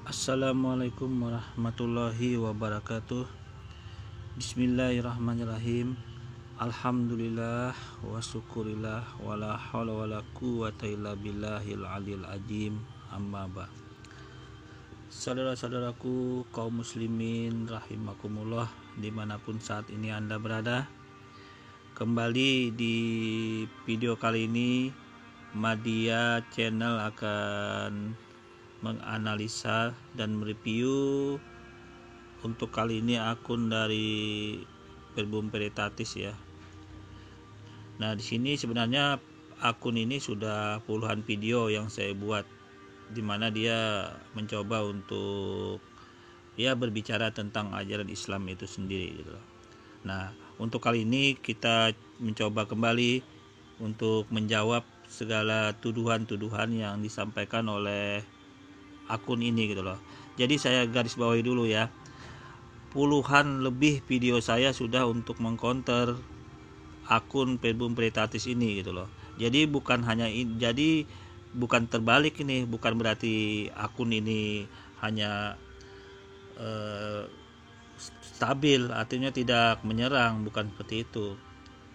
Assalamualaikum warahmatullahi wabarakatuh. Bismillahirrahmanirrahim. Alhamdulillah wa syukurillah wala haula wala quwwata illa billahil aliyil azim. Amma ba. Saudara-saudaraku kaum muslimin rahimakumullah dimanapun saat ini Anda berada. Kembali di video kali ini Madya Channel akan menganalisa dan mereview untuk kali ini akun dari Verbum Veritatis ya. Nah, di sini sebenarnya akun ini sudah puluhan video yang saya buat di mana dia mencoba untuk berbicara tentang ajaran Islam itu sendiri gitu. Nah, untuk kali ini kita mencoba kembali untuk menjawab segala tuduhan-tuduhan yang disampaikan oleh akun ini gitu loh. Jadi saya garis bawahi dulu ya. Puluhan lebih video saya sudah untuk mengcounter akun Verbum Veritatis ini gitu loh. Jadi bukan terbalik ini, bukan berarti akun ini hanya stabil, artinya tidak menyerang, bukan seperti itu.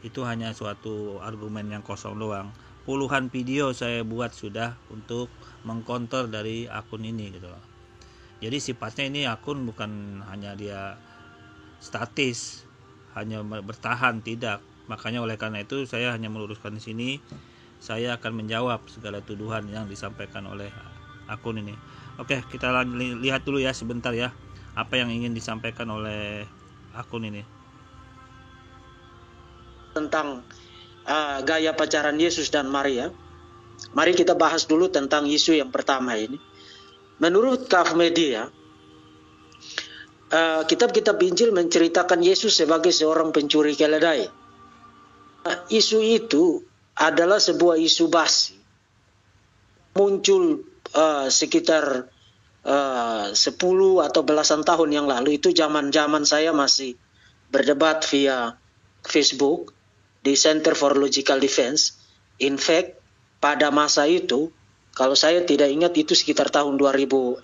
Itu hanya suatu argumen yang kosong doang. Puluhan video saya buat sudah untuk mengcounter dari akun ini gitu loh. Jadi sifatnya ini akun bukan hanya dia statis, hanya bertahan, tidak. Makanya oleh karena itu saya hanya meluruskan di sini. Saya akan menjawab segala tuduhan yang disampaikan oleh akun ini. Oke, kita lihat dulu ya sebentar ya apa yang ingin disampaikan oleh akun ini. Tentang gaya pacaran Yesus dan Maria. Mari kita bahas dulu tentang isu yang pertama ini. Menurut Kaf Media, kitab-kitab Injil menceritakan Yesus sebagai seorang pencuri keledai. Isu itu adalah sebuah isu basi. Muncul sekitar 10 atau belasan tahun yang lalu. Itu zaman saya masih berdebat via Facebook di Center for Logical Defense. In fact, pada masa itu, kalau saya tidak ingat itu sekitar tahun 2006,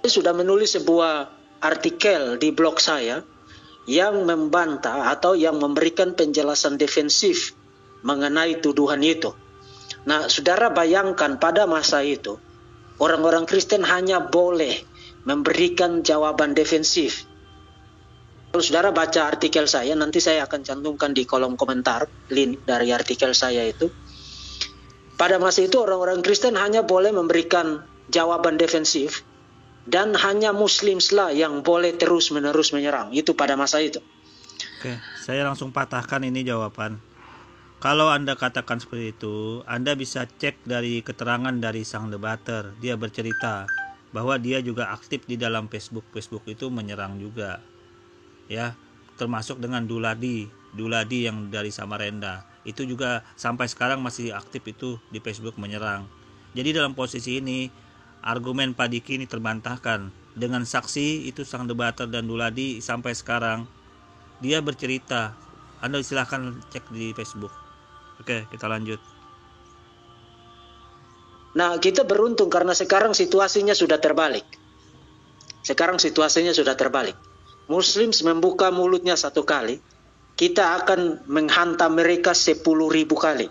saya sudah menulis sebuah artikel di blog saya yang membantah atau yang memberikan penjelasan defensif mengenai tuduhan itu. Nah, saudara bayangkan pada masa itu, orang-orang Kristen hanya boleh memberikan jawaban defensif. Kalau saudara baca artikel saya, nanti saya akan cantumkan di kolom komentar link dari artikel saya itu. Pada masa itu orang-orang Kristen hanya boleh memberikan jawaban defensif dan hanya Muslimlah yang boleh terus-menerus menyerang. Itu pada masa itu. Oke, saya langsung patahkan ini jawaban. Kalau Anda katakan seperti itu, Anda bisa cek dari keterangan dari sang debater. Dia bercerita bahwa dia juga aktif di dalam Facebook. Facebook itu menyerang juga. Ya, termasuk dengan Duladi yang dari Samarinda. Itu juga sampai sekarang masih aktif itu di Facebook menyerang. Jadi dalam posisi ini argumen Pak Diki ini terbantahkan dengan saksi itu sang debater dan Duladi sampai sekarang dia bercerita. Anda silahkan cek di Facebook. Oke, kita lanjut. Nah, kita beruntung karena sekarang situasinya sudah terbalik. Muslim membuka mulutnya satu kali, kita akan menghantam mereka 10.000 kali.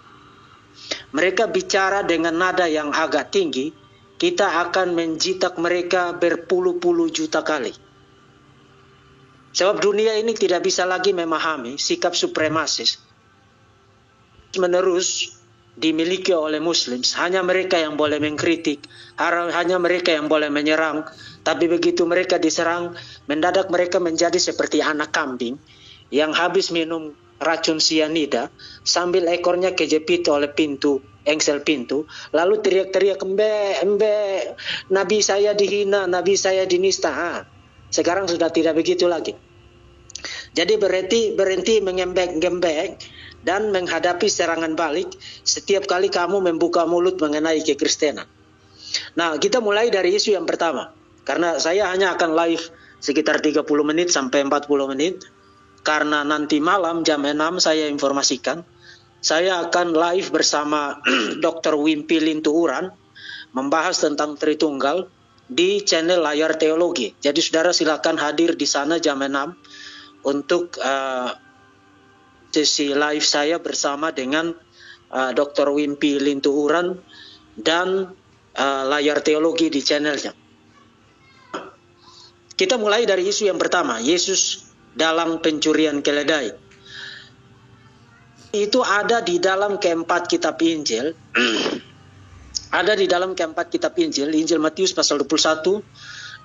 Mereka bicara dengan nada yang agak tinggi, kita akan menjitak mereka berpuluh-puluh juta kali. Sebab dunia ini tidak bisa lagi memahami sikap supremasis menerus dimiliki oleh Muslim. Hanya mereka yang boleh mengkritik, hanya mereka yang boleh menyerang. Tapi begitu mereka diserang, mendadak mereka menjadi seperti anak kambing yang habis minum racun sianida sambil ekornya kejepit oleh engsel pintu, lalu teriak-teriak, embe, nabi saya dihina, nabi saya dinista. Sekarang sudah tidak begitu lagi. Jadi berhenti mengembek-gembek dan menghadapi serangan balik setiap kali kamu membuka mulut mengenai kekristenan. Nah, kita mulai dari isu yang pertama. Karena saya hanya akan live sekitar 30 menit sampai 40 menit. Karena nanti malam jam 6 saya informasikan, saya akan live bersama Dr. Wimpi Lintuuran membahas tentang Tritunggal di channel Layar Teologi. Jadi saudara silakan hadir di sana jam 6 untuk sesi live saya bersama dengan Dr. Wimpi Lintuhuran dan Layar Teologi di channelnya. Kita mulai dari isu yang pertama, Yesus dalam pencurian keledai. Itu ada di dalam keempat kitab Injil. Ada di dalam keempat kitab Injil, Injil Matius pasal 21,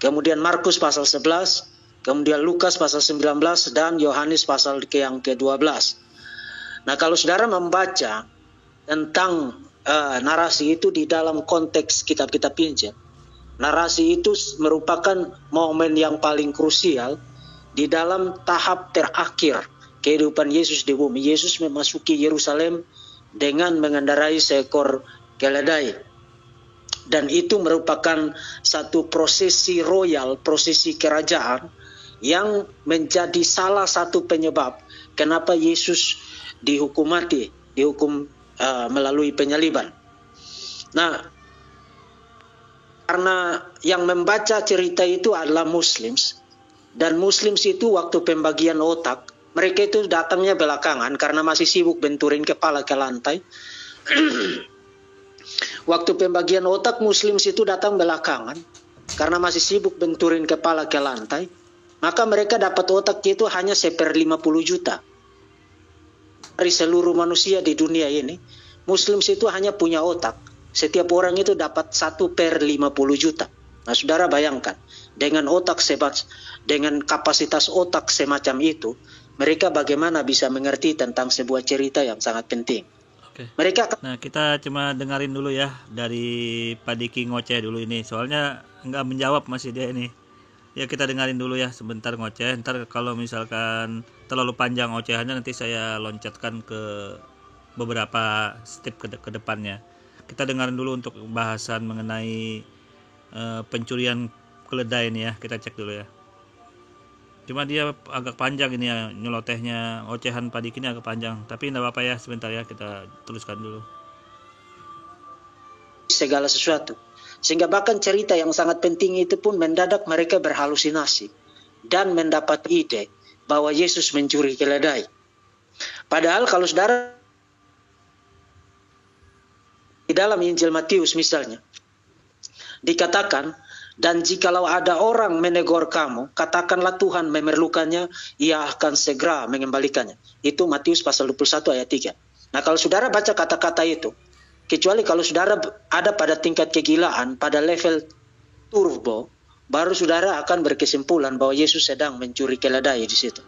kemudian Markus pasal 11, kemudian Lukas pasal 19, dan Yohanes pasal yang ke-12. Nah, kalau saudara membaca tentang narasi itu di dalam konteks kitab-kitab Injil, narasi itu merupakan momen yang paling krusial di dalam tahap terakhir kehidupan Yesus di bumi. Yesus memasuki Yerusalem dengan mengendarai seekor keledai. Dan itu merupakan satu prosesi royal, prosesi kerajaan yang menjadi salah satu penyebab kenapa Yesus dihukum mati, dihukum melalui penyaliban. Nah, karena yang membaca cerita itu adalah Muslims, dan Muslims itu waktu pembagian otak, mereka itu datangnya belakangan karena masih sibuk benturin kepala ke lantai. Waktu pembagian otak, Muslims itu datang belakangan karena masih sibuk benturin kepala ke lantai. Maka mereka dapat otak itu hanya 1/50 juta. Dari seluruh manusia di dunia ini, Muslims itu hanya punya otak. Setiap orang itu dapat 1/50 juta. Nah, saudara bayangkan, dengan otak dengan kapasitas otak semacam itu, mereka bagaimana bisa mengerti tentang sebuah cerita yang sangat penting. Oke. Nah, kita cuma dengerin dulu ya dari Pak Diki ngoceh dulu ini. Soalnya nggak menjawab masih dia ini. Ya, kita dengerin dulu ya sebentar ngoceh. Ntar kalau misalkan terlalu panjang ocehannya, nanti saya loncatkan ke beberapa step ke depannya. Kita dengarin dulu untuk bahasan mengenai pencurian keledai ini ya. Kita cek dulu ya. Cuma dia agak panjang ini ya, nyelotehnya, ocehan Pak Diki ini agak panjang. Tapi tidak apa-apa ya, sebentar ya, kita teruskan dulu. Segala sesuatu. Sehingga bahkan cerita yang sangat penting itu pun mendadak mereka berhalusinasi dan mendapat ide bahwa Yesus mencuri keledai. Padahal kalau saudara di dalam Injil Matius misalnya dikatakan, dan jikalau ada orang menegur kamu, katakanlah Tuhan memerlukannya, ia akan segera mengembalikannya. Itu Matius pasal 21 ayat 3. Nah, kalau saudara baca kata-kata itu, kecuali kalau saudara ada pada tingkat kegilaan, pada level turbo, baru saudara akan berkesimpulan bahwa Yesus sedang mencuri keledai di situ.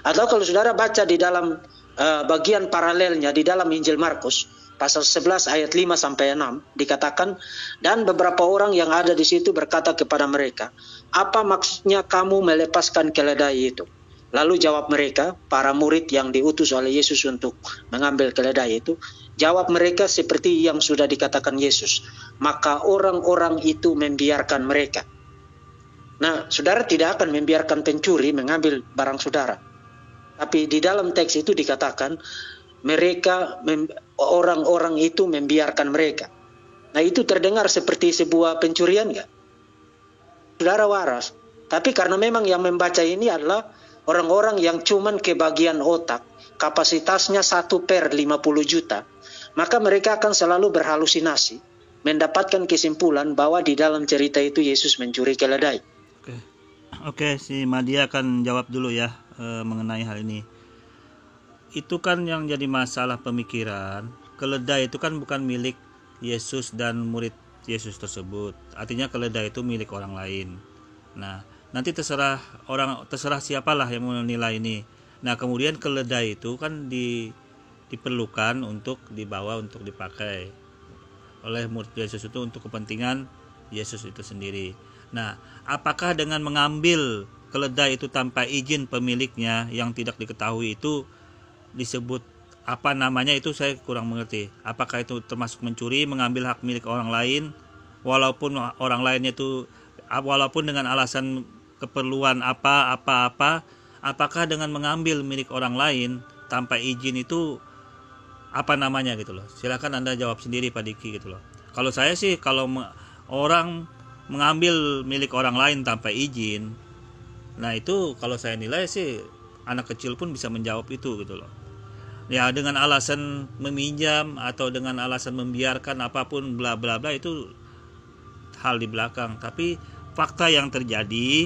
Atau kalau saudara baca di dalam bagian paralelnya di dalam Injil Markus pasal 11 ayat 5 sampai 6 dikatakan, dan beberapa orang yang ada di situ berkata kepada mereka, apa maksudnya kamu melepaskan keledai itu? Lalu jawab mereka, para murid yang diutus oleh Yesus untuk mengambil keledai itu, jawab mereka seperti yang sudah dikatakan Yesus, maka orang-orang itu membiarkan mereka. Nah, saudara tidak akan membiarkan pencuri mengambil barang saudara. Tapi di dalam teks itu dikatakan, orang-orang itu membiarkan mereka. Nah, itu terdengar seperti sebuah pencurian enggak? Saudara waras. Tapi karena memang yang membaca ini adalah orang-orang yang cuman kebagian otak, kapasitasnya 1/50 juta, maka mereka akan selalu berhalusinasi, mendapatkan kesimpulan bahwa di dalam cerita itu Yesus mencuri keledai. Oke, si Madia akan jawab dulu ya mengenai hal ini. Itu kan yang jadi masalah pemikiran, keledai itu kan bukan milik Yesus dan murid Yesus tersebut. Artinya keledai itu milik orang lain. Nah, nanti terserah siapalah yang menilai ini. Nah, kemudian keledai itu kan diperlukan untuk dibawa, untuk dipakai oleh murid Yesus itu untuk kepentingan Yesus itu sendiri. Nah, apakah dengan mengambil keledai itu tanpa izin pemiliknya yang tidak diketahui itu disebut apa namanya, itu saya kurang mengerti. Apakah itu termasuk mencuri, mengambil hak milik orang lain, walaupun orang lainnya itu, walaupun dengan alasan keperluan apa-apa, apakah dengan mengambil milik orang lain tanpa izin itu apa namanya gitu loh. Silakan Anda jawab sendiri Pak Diki gitu loh. Kalau saya sih kalau orang mengambil milik orang lain tanpa izin, nah itu kalau saya nilai sih anak kecil pun bisa menjawab itu gitu loh. Ya dengan alasan meminjam atau dengan alasan membiarkan apapun bla bla bla itu hal di belakang. Tapi fakta yang terjadi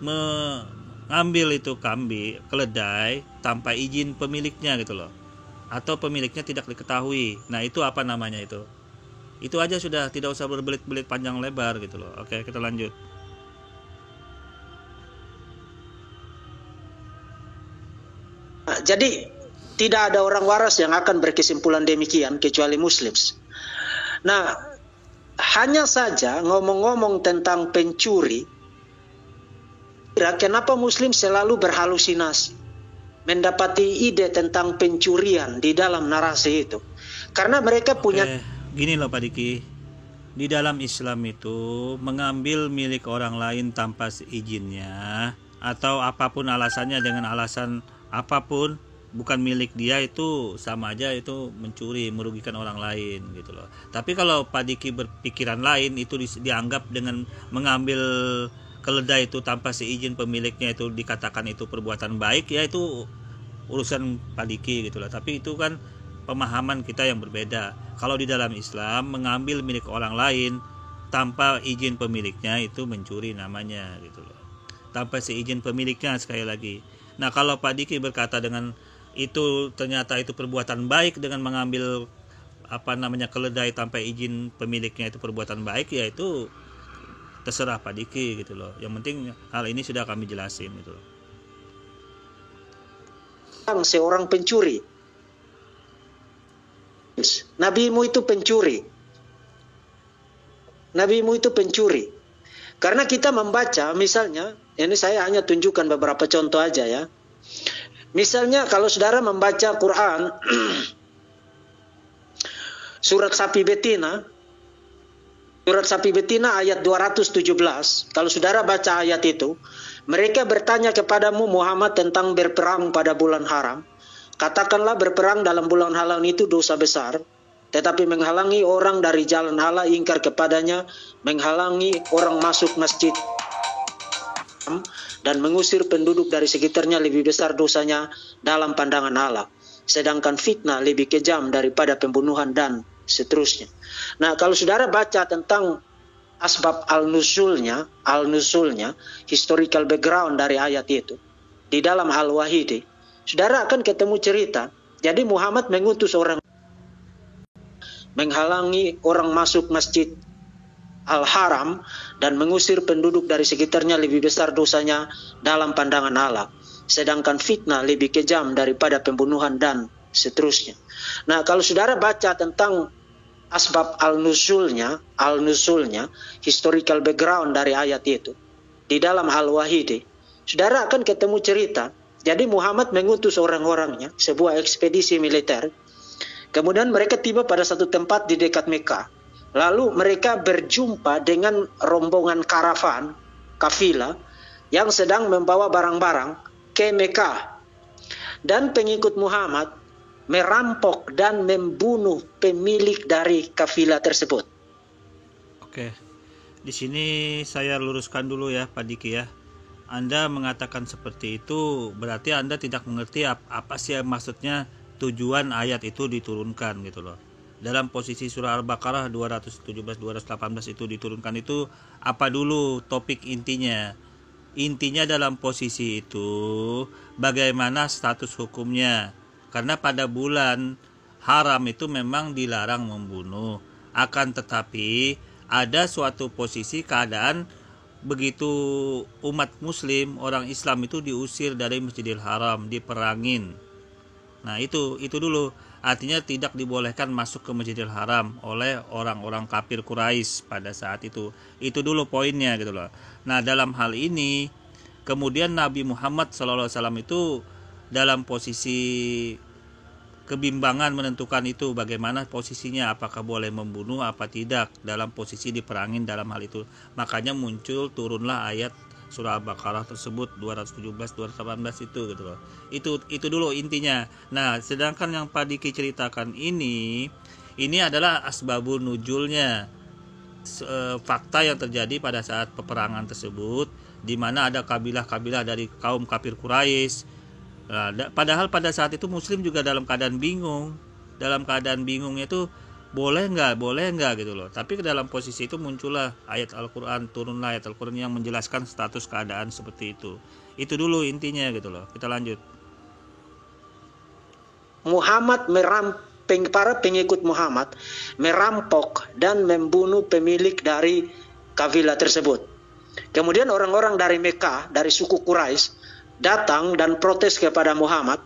mengambil itu keledai tanpa izin pemiliknya gitu loh, atau pemiliknya tidak diketahui. Nah itu apa namanya itu aja sudah, tidak usah berbelit-belit panjang lebar gitu loh. Oke, kita lanjut. Jadi tidak ada orang waras yang akan berkesimpulan demikian kecuali Muslim. Nah, hanya saja ngomong-ngomong tentang pencuri, kenapa Muslim selalu berhalusinasi mendapati ide tentang pencurian di dalam narasi itu? Karena mereka punya gini loh Pak Diki, di dalam Islam itu mengambil milik orang lain tanpa seizinnya atau apapun alasannya, dengan alasan apapun bukan milik dia, itu sama aja itu mencuri, merugikan orang lain gitu loh. Tapi kalau Pak Diki berpikiran lain, itu dianggap dengan mengambil keledai itu tanpa seizin pemiliknya itu dikatakan itu perbuatan baik, ya itu urusan Pak Diki gitu loh. Tapi itu kan pemahaman kita yang berbeda. Kalau di dalam Islam mengambil milik orang lain tanpa izin pemiliknya itu mencuri namanya gitu loh, tanpa seizin pemiliknya sekali lagi. Nah kalau Pak Diki berkata dengan itu ternyata itu perbuatan baik dengan mengambil keledai tanpa izin pemiliknya itu perbuatan baik, ya itu terserah Pak Diki gitu loh. Yang penting hal ini sudah kami jelasin gitu loh. Seorang pencuri, nabimu itu pencuri, nabimu itu pencuri. Karena kita membaca, misalnya, ini saya hanya tunjukkan beberapa contoh aja ya. Misalnya kalau saudara membaca Quran surat sapi betina ayat 217, kalau saudara baca ayat itu, mereka bertanya kepadamu Muhammad tentang berperang pada bulan haram. Katakanlah berperang dalam bulan haram itu dosa besar, tetapi menghalangi orang dari jalan Allah, ingkar kepadanya, menghalangi orang masuk masjid dan mengusir penduduk dari sekitarnya lebih besar dosanya dalam pandangan Allah. Sedangkan fitnah lebih kejam daripada pembunuhan dan seterusnya. Nah, kalau saudara baca tentang asbab al-nusulnya, historical background dari ayat itu, di dalam Al-Wahidi, saudara akan ketemu cerita. Jadi Muhammad mengutus orang menghalangi orang masuk masjid Al-Haram dan mengusir penduduk dari sekitarnya lebih besar dosanya dalam pandangan Allah. Sedangkan fitnah lebih kejam daripada pembunuhan dan seterusnya. Nah, kalau saudara baca tentang asbab al-nusulnya, historical background dari ayat itu, di dalam Al-Wahidi, saudara akan ketemu cerita. Jadi Muhammad mengutus orang-orangnya, sebuah ekspedisi militer. Kemudian mereka tiba pada satu tempat di dekat Mekah. Lalu mereka berjumpa dengan rombongan kafilah yang sedang membawa barang-barang ke Mekah. Dan pengikut Muhammad merampok dan membunuh pemilik dari kafilah tersebut. Oke, di sini saya luruskan dulu ya Pak Diki ya. Anda mengatakan seperti itu berarti Anda tidak mengerti apa sih maksudnya tujuan ayat itu diturunkan gitu loh. Dalam posisi surah Al-Baqarah 217-218 itu diturunkan itu apa dulu topik intinya? Intinya dalam posisi itu bagaimana status hukumnya. Karena pada bulan haram itu memang dilarang membunuh. Akan tetapi ada suatu posisi keadaan begitu umat muslim, orang Islam itu diusir dari Masjidil Haram, diperangin. Nah itu dulu. Artinya tidak dibolehkan masuk ke Masjidil Haram oleh orang-orang kafir Quraisy pada saat itu. Itu dulu poinnya gitu loh. Nah dalam hal ini kemudian Nabi Muhammad SAW itu dalam posisi kebimbangan menentukan itu bagaimana posisinya, apakah boleh membunuh apa tidak, dalam posisi diperangin dalam hal itu. Makanya muncul turunlah ayat surah Al-Baqarah tersebut 217-218 itu gitu loh. Itu dulu intinya. Nah, sedangkan yang Pak Diki ceritakan ini Ini adalah asbabun nuzulnya, fakta yang terjadi pada saat peperangan tersebut, di mana ada kabilah-kabilah dari kaum kafir Quraisy. Padahal pada saat itu Muslim juga dalam keadaan bingung. Dalam keadaan bingungnya itu boleh nggak gitu loh. Tapi dalam posisi itu muncullah ayat Al-Quran, turunlah ayat Al-Quran yang menjelaskan status keadaan seperti itu. Itu dulu intinya gitu loh. Kita lanjut. Para pengikut Muhammad merampok dan membunuh pemilik dari kabilah tersebut. Kemudian orang-orang dari Mekah, dari suku Quraisy, datang dan protes kepada Muhammad.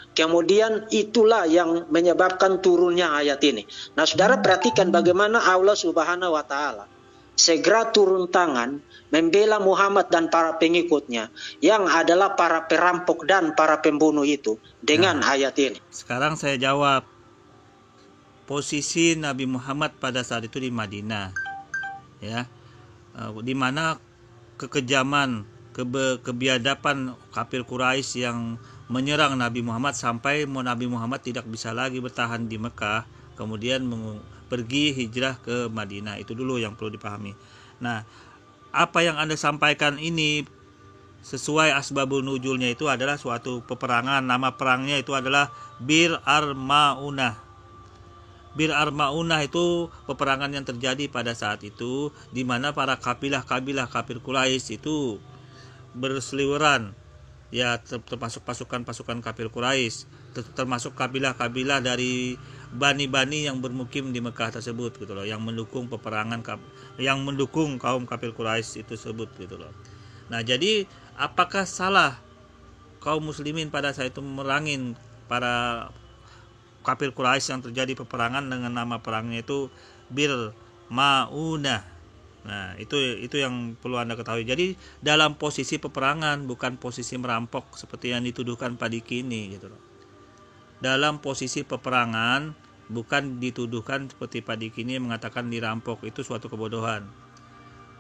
Kemudian itulah yang menyebabkan turunnya ayat ini. Nah, saudara perhatikan bagaimana Allah Subhanahu wa Ta'ala segera turun tangan membela Muhammad dan para pengikutnya yang adalah para perampok dan para pembunuh itu dengan ayat ini. Sekarang saya jawab. Posisi Nabi Muhammad pada saat itu di Madinah, ya, di mana kekejaman, kebiadaban kafir Quraisy yang menyerang Nabi Muhammad sampai Nabi Muhammad tidak bisa lagi bertahan di Mekah, kemudian pergi hijrah ke Madinah. Itu dulu yang perlu dipahami. Nah, apa yang Anda sampaikan ini sesuai asbabun nuzulnya itu adalah suatu peperangan. Nama perangnya itu adalah Bir Ar-Ma'unah. Bir Ar-Ma'unah itu peperangan yang terjadi pada saat itu, di mana para kabilah-kabilah kafir Quraisy itu berseliweran, ya, termasuk pasukan kafir Quraisy, termasuk kabilah-kabilah dari bani-bani yang bermukim di Mekah tersebut gitu loh, yang mendukung peperangan, yang mendukung kaum kafir Quraisy itu tersebut gitu loh. Nah, jadi apakah salah kaum muslimin pada saat itu merangin para kafir Quraisy yang terjadi peperangan dengan nama perangnya itu Bir Ma'unah? Nah, itu yang perlu Anda ketahui. Jadi dalam posisi peperangan, bukan posisi merampok seperti yang dituduhkan Pak Diki ini gitu loh. Dalam posisi peperangan, bukan dituduhkan seperti Pak Diki ini mengatakan dirampok. Itu suatu kebodohan.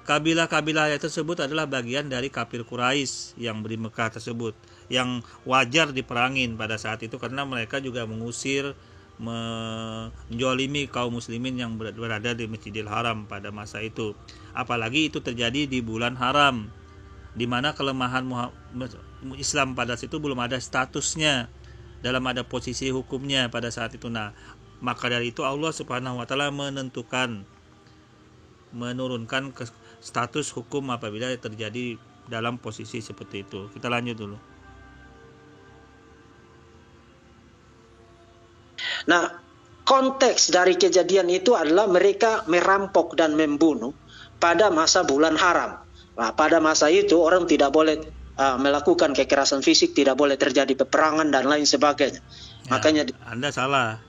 Kabilah-kabilah tersebut adalah bagian dari kafir Quraisy yang di Mekah tersebut, yang wajar diperangin pada saat itu karena mereka juga mengusir, menjolimi kaum muslimin yang berada di Masjidil Haram pada masa itu. Apalagi itu terjadi di bulan haram, di mana kelemahan Islam pada saat itu belum ada statusnya, dalam ada posisi hukumnya pada saat itu. Nah, maka dari itu Allah Subhanahu wa Ta'ala menurunkan ke status hukum apabila terjadi dalam posisi seperti itu. Kita lanjut dulu. Nah, konteks dari kejadian itu adalah mereka merampok dan membunuh pada masa bulan haram. Nah, pada masa itu orang tidak boleh melakukan kekerasan fisik, tidak boleh terjadi peperangan dan lain sebagainya. Ya, makanya Anda salah.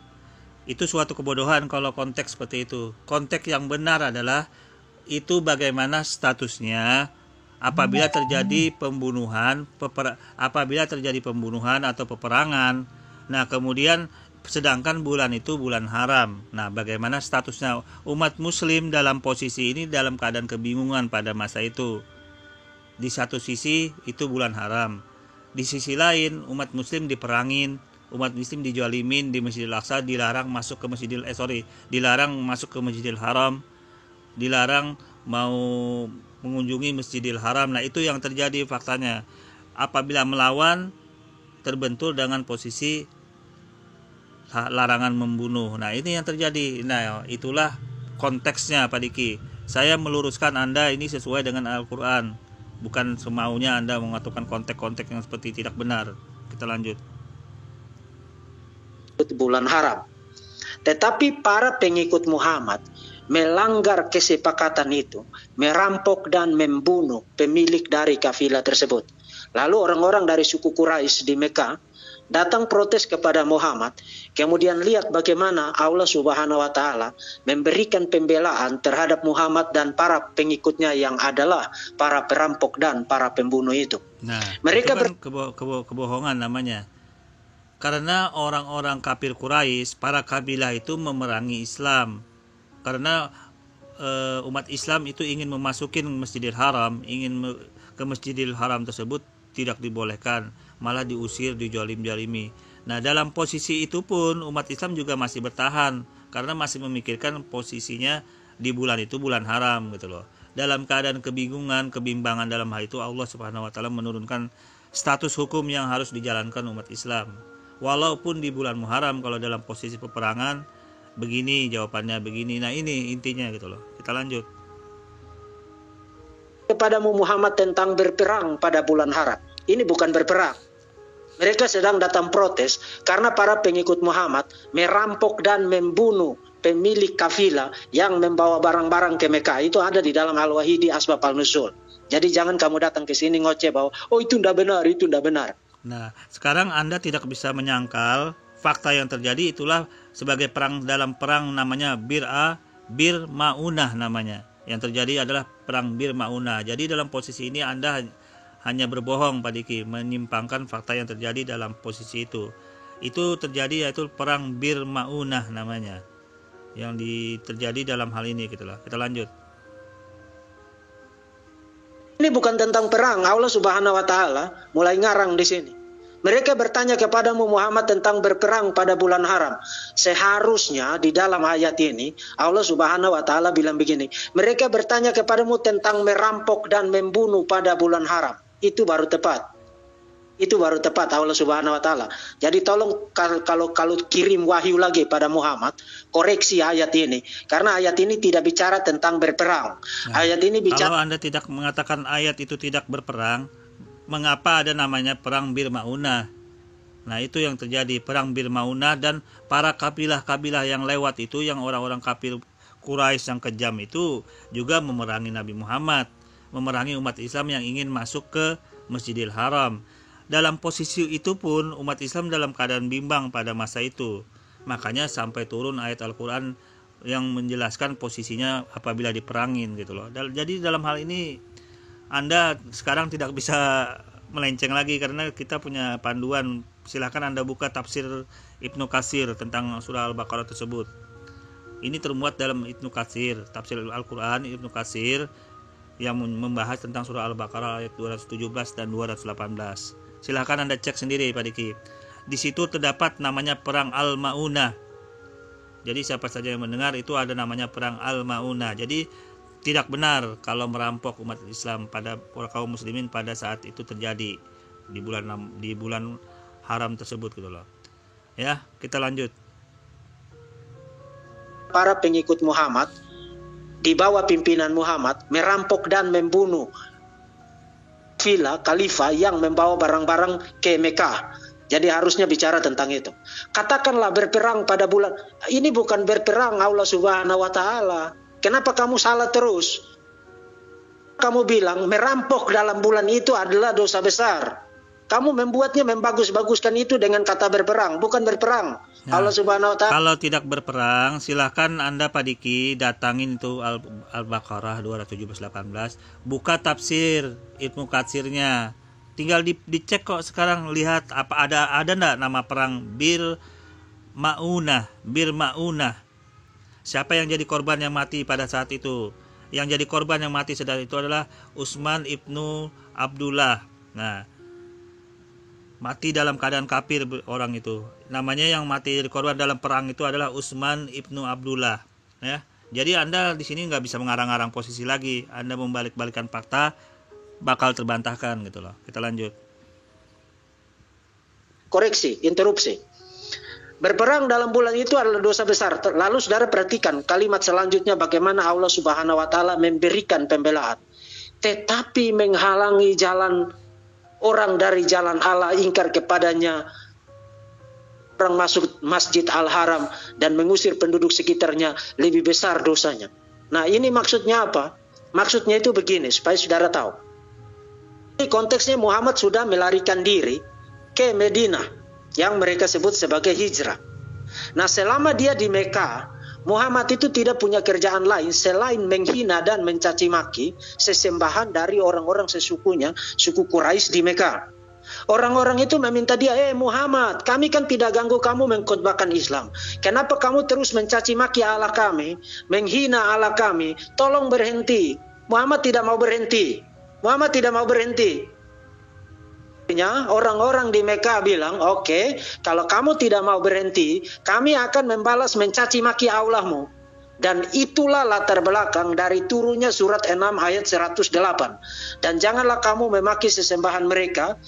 Itu suatu kebodohan kalau konteks seperti itu. Konteks yang benar adalah itu bagaimana statusnya apabila terjadi pembunuhan, apabila terjadi pembunuhan atau peperangan. Nah, kemudian sedangkan bulan itu bulan haram. Nah, bagaimana statusnya umat muslim dalam posisi ini dalam keadaan kebingungan pada masa itu. Di satu sisi itu bulan haram, di sisi lain umat muslim diperangin, umat muslim dijalimin di Masjidil Aqsa, dilarang masuk ke dilarang masuk ke Masjidil Haram, dilarang mau mengunjungi Masjidil Haram. Nah, itu yang terjadi faktanya. Apabila melawan terbentur dengan posisi larangan membunuh. Nah, ini yang terjadi. Nah, itulah konteksnya Pak Diki. Saya meluruskan Anda ini sesuai dengan Al-Quran, bukan semaunya Anda mengatakan konteks-konteks yang seperti tidak benar. Kita lanjut. Bulan haram. Tetapi para pengikut Muhammad melanggar kesepakatan itu, merampok dan membunuh pemilik dari kafilah tersebut. Lalu orang-orang dari suku Quraisy di Mekah datang protes kepada Muhammad. Kemudian lihat bagaimana Allah Subhanahu wa Ta'ala memberikan pembelaan terhadap Muhammad dan para pengikutnya yang adalah para perampok dan para pembunuh itu. Nah, mereka itu kan kebohongan namanya. Karena orang-orang kafir Quraisy, para kabilah itu memerangi Islam. Karena umat Islam itu ingin memasukin Masjidil Haram, ingin ke Masjidil Haram tersebut tidak dibolehkan, malah diusir, dijalim-jalimi. Nah, dalam posisi itu pun umat Islam juga masih bertahan karena masih memikirkan posisinya di bulan itu bulan haram gitu loh. Dalam keadaan kebingungan, kebimbangan dalam hal itu, Allah Subhanahu wa taala menurunkan status hukum yang harus dijalankan umat Islam. Walaupun di bulan Muharram, kalau dalam posisi peperangan begini jawabannya begini. Nah, ini intinya gitu loh. Kita lanjut. Kepadamu Muhammad tentang berperang pada bulan haram. Ini bukan berperang. Mereka sedang datang protes karena para pengikut Muhammad merampok dan membunuh pemilik kafilah yang membawa barang-barang ke Mekah. Itu ada di dalam Al-Wahidi Asbab Al-Nuzul. Jadi jangan kamu datang ke sini ngoceh bahwa oh itu tidak benar, itu tidak benar. Nah, sekarang Anda tidak bisa menyangkal fakta yang terjadi itulah sebagai perang. Dalam perang namanya Bir Ma'unah namanya. Yang terjadi adalah perang Bir Ma'unah. Jadi dalam posisi ini Anda hanya berbohong Pak Diki, menyimpangkan fakta yang terjadi dalam posisi itu. Itu terjadi yaitu perang Bir Ma'unah namanya. Yang terjadi dalam hal ini gitulah. Kita lanjut. Ini bukan tentang perang. Allah Subhanahu wa taala mulai ngarang di sini. Mereka bertanya kepadamu Muhammad tentang berperang pada bulan haram. Seharusnya di dalam ayat ini Allah Subhanahu wa taala bilang begini, mereka bertanya kepadamu tentang merampok dan membunuh pada bulan haram. Itu baru tepat. Itu baru tepat Allah Subhanahu wa taala. Jadi tolong kalau kirim wahyu lagi pada Muhammad, koreksi ayat ini karena ayat ini tidak bicara tentang berperang. Nah, ayat ini bicara. Kalau Anda tidak mengatakan ayat itu tidak berperang, mengapa ada namanya perang Bir Ma'unah? Nah, itu yang terjadi, perang Bir Ma'unah, dan para kabilah-kabilah yang lewat itu, yang orang-orang kafir Quraisy yang kejam itu juga memerangi Nabi Muhammad, memerangi umat Islam yang ingin masuk ke Masjidil Haram. Dalam posisi itu pun umat Islam dalam keadaan bimbang pada masa itu. Makanya sampai turun ayat Al-Quran yang menjelaskan posisinya apabila diperangin gitu loh. Jadi dalam hal ini Anda sekarang tidak bisa melenceng lagi karena kita punya panduan. Silahkan Anda buka tafsir Ibnu Katsir tentang surah Al-Baqarah tersebut. Ini termuat dalam Ibnu Katsir, tafsir Al-Quran Ibnu Katsir yang membahas tentang surah Al-Baqarah ayat 217 dan 218. Silahkan Anda cek sendiri Pak Diki. Di situ terdapat namanya perang Al-Ma'unah. Jadi siapa saja yang mendengar itu ada namanya perang Al-Ma'unah. Jadi tidak benar kalau merampok umat Islam pada kaum muslimin pada saat itu terjadi di bulan haram tersebut gitu loh. Ya, kita lanjut. Para pengikut Muhammad di bawah pimpinan Muhammad merampok dan membunuh khalifah yang membawa barang-barang ke Mekah. Jadi harusnya bicara tentang itu. Katakanlah berperang pada bulan. Ini bukan berperang Allah Subhanahu wa taala. Kenapa kamu salah terus? Kamu bilang merampok dalam bulan itu adalah dosa besar. Kamu membuatnya membagus-baguskan itu dengan kata berperang, bukan berperang. Nah, Allah Subhanahu wa taala. Kalau tidak berperang, silahkan Anda Pak Diki datangin itu Al-Baqarah 217-18, buka tafsir Ibnu Katsirnya. Tinggal dicek kok sekarang, lihat apa ada enggak nama perang Bir Ma'unah. Siapa yang jadi korban yang mati pada saat itu? Yang jadi korban yang mati saat itu adalah Utsman ibnu Abdullah. Nah, mati dalam keadaan kafir orang itu. Namanya yang mati jadi korban dalam perang itu adalah Utsman ibnu Abdullah. Ya, jadi Anda di sini nggak bisa mengarang-arang posisi lagi. Anda membalik-balikan fakta, bakal terbantahkan gitu loh. Kita lanjut. Koreksi, interupsi. Berperang dalam bulan itu adalah dosa besar. Lalu saudara perhatikan kalimat selanjutnya bagaimana Allah Subhanahu wa taala memberikan pembelaan. Tetapi menghalangi jalan orang dari jalan Allah, ingkar kepadanya, orang masuk Masjid Al-Haram dan mengusir penduduk sekitarnya, lebih besar dosanya. Nah, ini maksudnya apa? Maksudnya itu begini, supaya saudara tahu. Ini konteksnya Muhammad sudah melarikan diri ke Madinah, yang mereka sebut sebagai hijrah. Nah, selama dia di Mekah, Muhammad itu tidak punya kerjaan lain selain menghina dan mencaci maki sesembahan dari orang-orang sesukunya, suku Quraisy di Mekah. Orang-orang itu meminta dia, Muhammad, kami kan tidak ganggu kamu mengkhotbahkan Islam. Kenapa kamu terus mencaci maki Allah kami, menghina Allah kami? Tolong berhenti. Muhammad tidak mau berhenti. Orang-orang di Mekah bilang, oke, kalau kamu tidak mau berhenti, kami akan membalas mencaci maki Allahmu. Dan itulah latar belakang dari turunnya surat 6 ayat 108. Dan janganlah kamu memaki sesembahan mereka,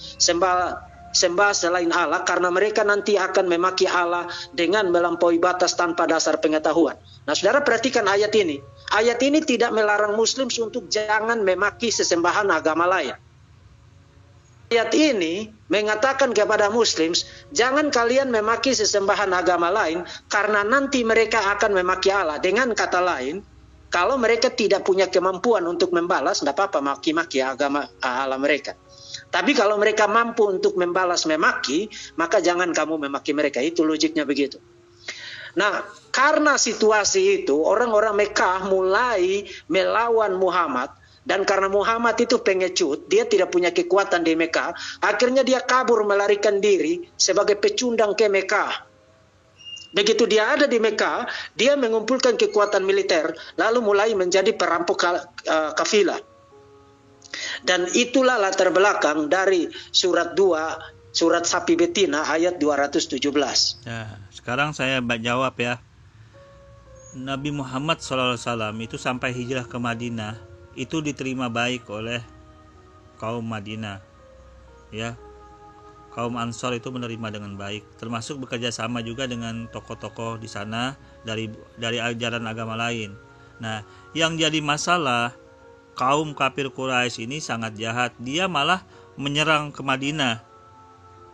sembah selain Allah, karena mereka nanti akan memaki Allah dengan melampaui batas tanpa dasar pengetahuan. Nah, saudara perhatikan ayat ini. Ayat ini tidak melarang Muslim untuk jangan memaki sesembahan agama lain. Ayat ini mengatakan kepada Muslim, jangan kalian memaki sesembahan agama lain, karena nanti mereka akan memaki Allah. Dengan kata lain, kalau mereka tidak punya kemampuan untuk membalas, tidak apa-apa maki-maki agama Allah mereka. Tapi kalau mereka mampu untuk membalas memaki, maka jangan kamu memaki mereka. Itu logiknya begitu. Nah, karena situasi itu, orang-orang Mekah mulai melawan Muhammad. Dan karena Muhammad itu pengecut, dia tidak punya kekuatan di Mekah. Akhirnya dia kabur melarikan diri sebagai pecundang ke Mekah. Begitu dia ada di Mekah, dia mengumpulkan kekuatan militer, lalu mulai menjadi perampok kafilah. Dan itulah latar belakang dari surat 2, surat sapi betina ayat 217. Nah, sekarang saya jawab ya. Nabi Muhammad SAW itu sampai hijrah ke Madinah, itu diterima baik oleh kaum Madinah, ya. Kaum Ansor itu menerima dengan baik, termasuk bekerja sama juga dengan tokoh-tokoh di sana dari ajaran agama lain. Nah, yang jadi masalah, kaum kafir Quraisy ini sangat jahat. Dia malah menyerang ke Madinah.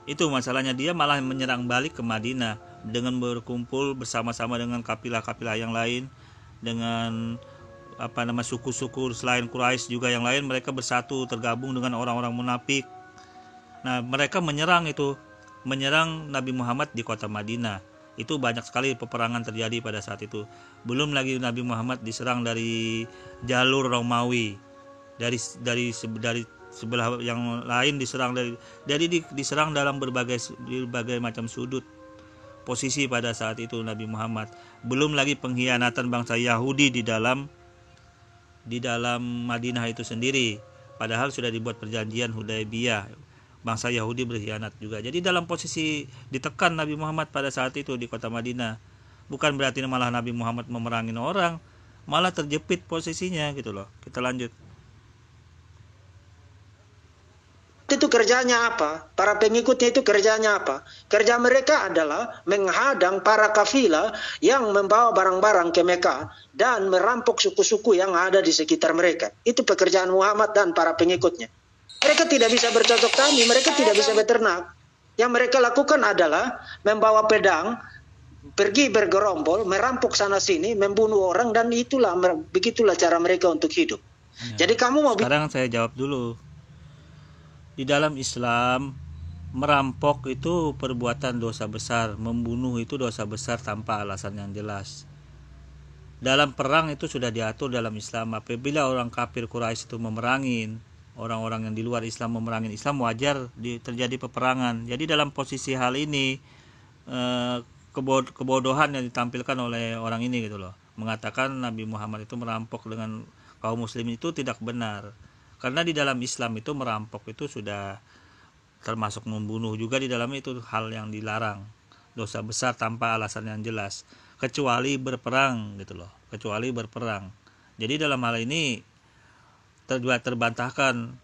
Itu masalahnya, dia malah menyerang balik ke Madinah dengan berkumpul bersama-sama dengan kafilah-kafilah yang lain, dengan suku-suku selain Quraisy juga yang lain. Mereka bersatu tergabung dengan orang-orang munafik. Nah, mereka menyerang Nabi Muhammad di kota Madinah. Itu banyak sekali peperangan terjadi pada saat itu. Belum lagi Nabi Muhammad diserang dari jalur Romawi, dari sebelah yang lain diserang diserang dalam berbagai macam sudut posisi pada saat itu Nabi Muhammad. Belum lagi pengkhianatan bangsa Yahudi di dalam Madinah itu sendiri, padahal sudah dibuat perjanjian Hudaybiyah. Bangsa Yahudi berkhianat juga. Jadi dalam posisi ditekan Nabi Muhammad pada saat itu di kota Madinah. Bukan berarti malah Nabi Muhammad memerangi orang, malah terjepit posisinya gitu loh. Kita lanjut. Itu kerjanya apa? Para pengikutnya itu kerjanya apa? Kerja mereka adalah menghadang para kafilah yang membawa barang-barang ke Mekah dan merampok suku-suku yang ada di sekitar mereka. Itu pekerjaan Muhammad dan para pengikutnya. Mereka tidak bisa bercocok tanam, mereka tidak bisa beternak. Yang mereka lakukan adalah membawa pedang, pergi bergerombol, merampok sana sini, membunuh orang, dan begitulah cara mereka untuk hidup. Ya. Jadi kamu mau sekarang saya jawab dulu. Di dalam Islam, merampok itu perbuatan dosa besar, membunuh itu dosa besar tanpa alasan yang jelas. Dalam perang itu sudah diatur dalam Islam. Apabila orang kafir Quraisy itu memerangin orang-orang yang di luar Islam, memerangin Islam, wajar terjadi peperangan. Jadi dalam posisi hal ini, kebodohan yang ditampilkan oleh orang ini gitu loh, mengatakan Nabi Muhammad itu merampok dengan kaum muslim itu tidak benar. Karena di dalam Islam itu merampok itu sudah termasuk membunuh juga, di dalam itu hal yang dilarang, dosa besar tanpa alasan yang jelas, kecuali berperang gitu loh, kecuali berperang. Jadi dalam hal ini terbantahkan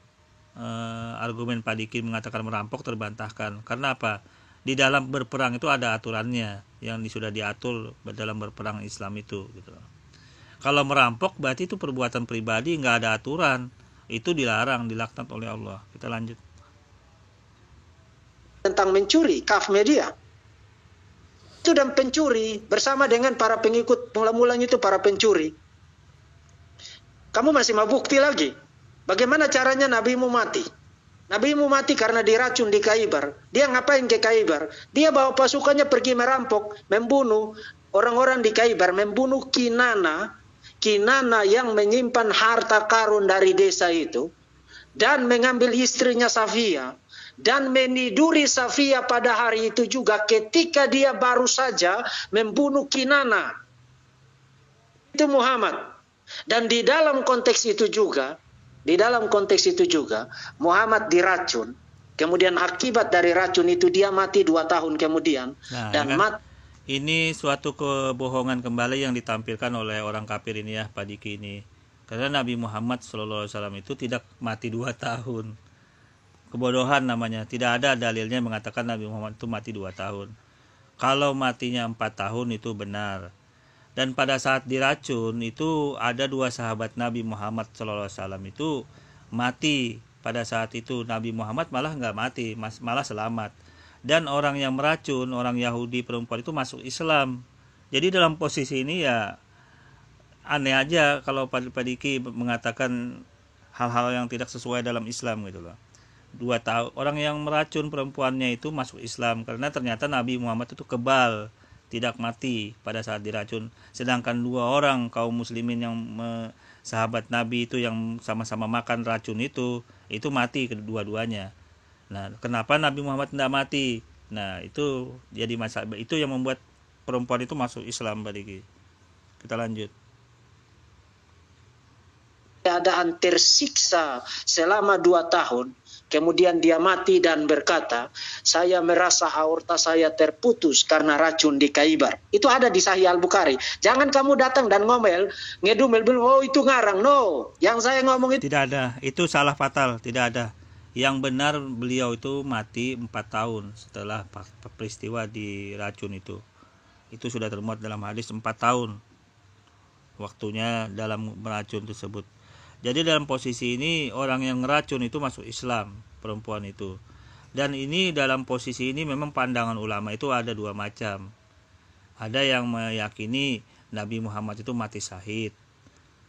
argumen Pak Diki mengatakan merampok, terbantahkan. Karena apa? Di dalam berperang itu ada aturannya yang sudah diatur dalam berperang Islam itu gitu loh. Kalau merampok berarti itu perbuatan pribadi, nggak ada aturan. Itu dilarang, dilaknat oleh Allah. Kita lanjut. Tentang mencuri, kaf media. Itu dan pencuri bersama dengan para pengikut mula-mulanya itu para pencuri. Kamu masih mau bukti lagi? Bagaimana caranya nabimu mati? Nabimu mati karena diracun di Khaybar. Dia ngapain ke Khaybar? Dia bawa pasukannya pergi merampok, membunuh orang-orang di Khaybar, membunuh Kinana yang menyimpan harta karun dari desa itu, dan mengambil istrinya Safiyah, dan meniduri Safiyah pada hari itu juga ketika dia baru saja membunuh Kinana. Itu Muhammad. Dan di dalam konteks itu juga Muhammad diracun Kemudian akibat dari racun itu dia mati 2 tahun kemudian. Nah, Dan kan? Ini suatu kebohongan kembali yang ditampilkan oleh orang kafir ini ya, Pak Diki ini. Karena Nabi Muhammad SAW itu tidak mati 2 tahun. Kebodohan namanya. Tidak ada dalilnya yang mengatakan Nabi Muhammad itu mati 2 tahun. Kalau matinya 4 tahun itu benar. Dan pada saat diracun itu ada 2 sahabat Nabi Muhammad SAW itu mati. Pada saat itu Nabi Muhammad malah nggak mati, malah selamat. Dan orang yang meracun, orang Yahudi perempuan itu masuk Islam. Jadi dalam posisi ini ya aneh aja kalau Pak Diki mengatakan hal-hal yang tidak sesuai dalam Islam gitu loh. 2 tahun orang yang meracun perempuannya itu masuk Islam karena ternyata Nabi Muhammad itu kebal, tidak mati pada saat diracun. Sedangkan 2 orang kaum muslimin yang sahabat Nabi itu yang sama-sama makan racun itu mati kedua-duanya. Nah, kenapa Nabi Muhammad tidak mati? Nah, itu jadi masalah. Itu yang membuat perempuan itu masuk Islam, Pak Diki. Kita lanjut. Keadaan tersiksa selama 2 tahun. Kemudian dia mati dan berkata, saya merasa aorta saya terputus karena racun di Khaybar. Itu ada di Sahih Al-Bukhari. Jangan kamu datang dan ngedumel, oh itu ngarang. No, yang saya ngomong itu. Tidak ada, itu salah fatal, tidak ada. Yang benar beliau itu mati 4 tahun setelah peristiwa di racun itu. Itu sudah termuat dalam hadis 4 tahun waktunya dalam meracun tersebut. Jadi dalam posisi ini orang yang ngeracun itu masuk Islam, perempuan itu. Dan ini dalam posisi ini memang pandangan ulama itu ada 2 macam. Ada yang meyakini Nabi Muhammad itu mati syahid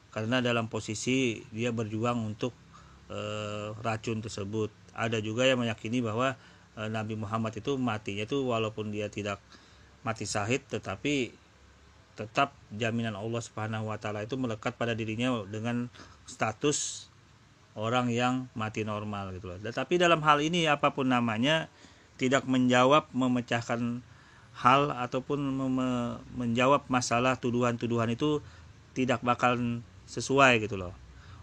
karena dalam posisi dia berjuang untuk racun tersebut. Ada juga yang meyakini bahwa Nabi Muhammad itu matinya itu walaupun dia tidak mati syahid tetapi tetap jaminan Allah Subhanahu wa taala itu melekat pada dirinya dengan status orang yang mati normal gitu loh. Tetapi dalam hal ini apapun namanya tidak menjawab memecahkan hal ataupun menjawab masalah tuduhan-tuduhan itu tidak bakal sesuai gitu loh.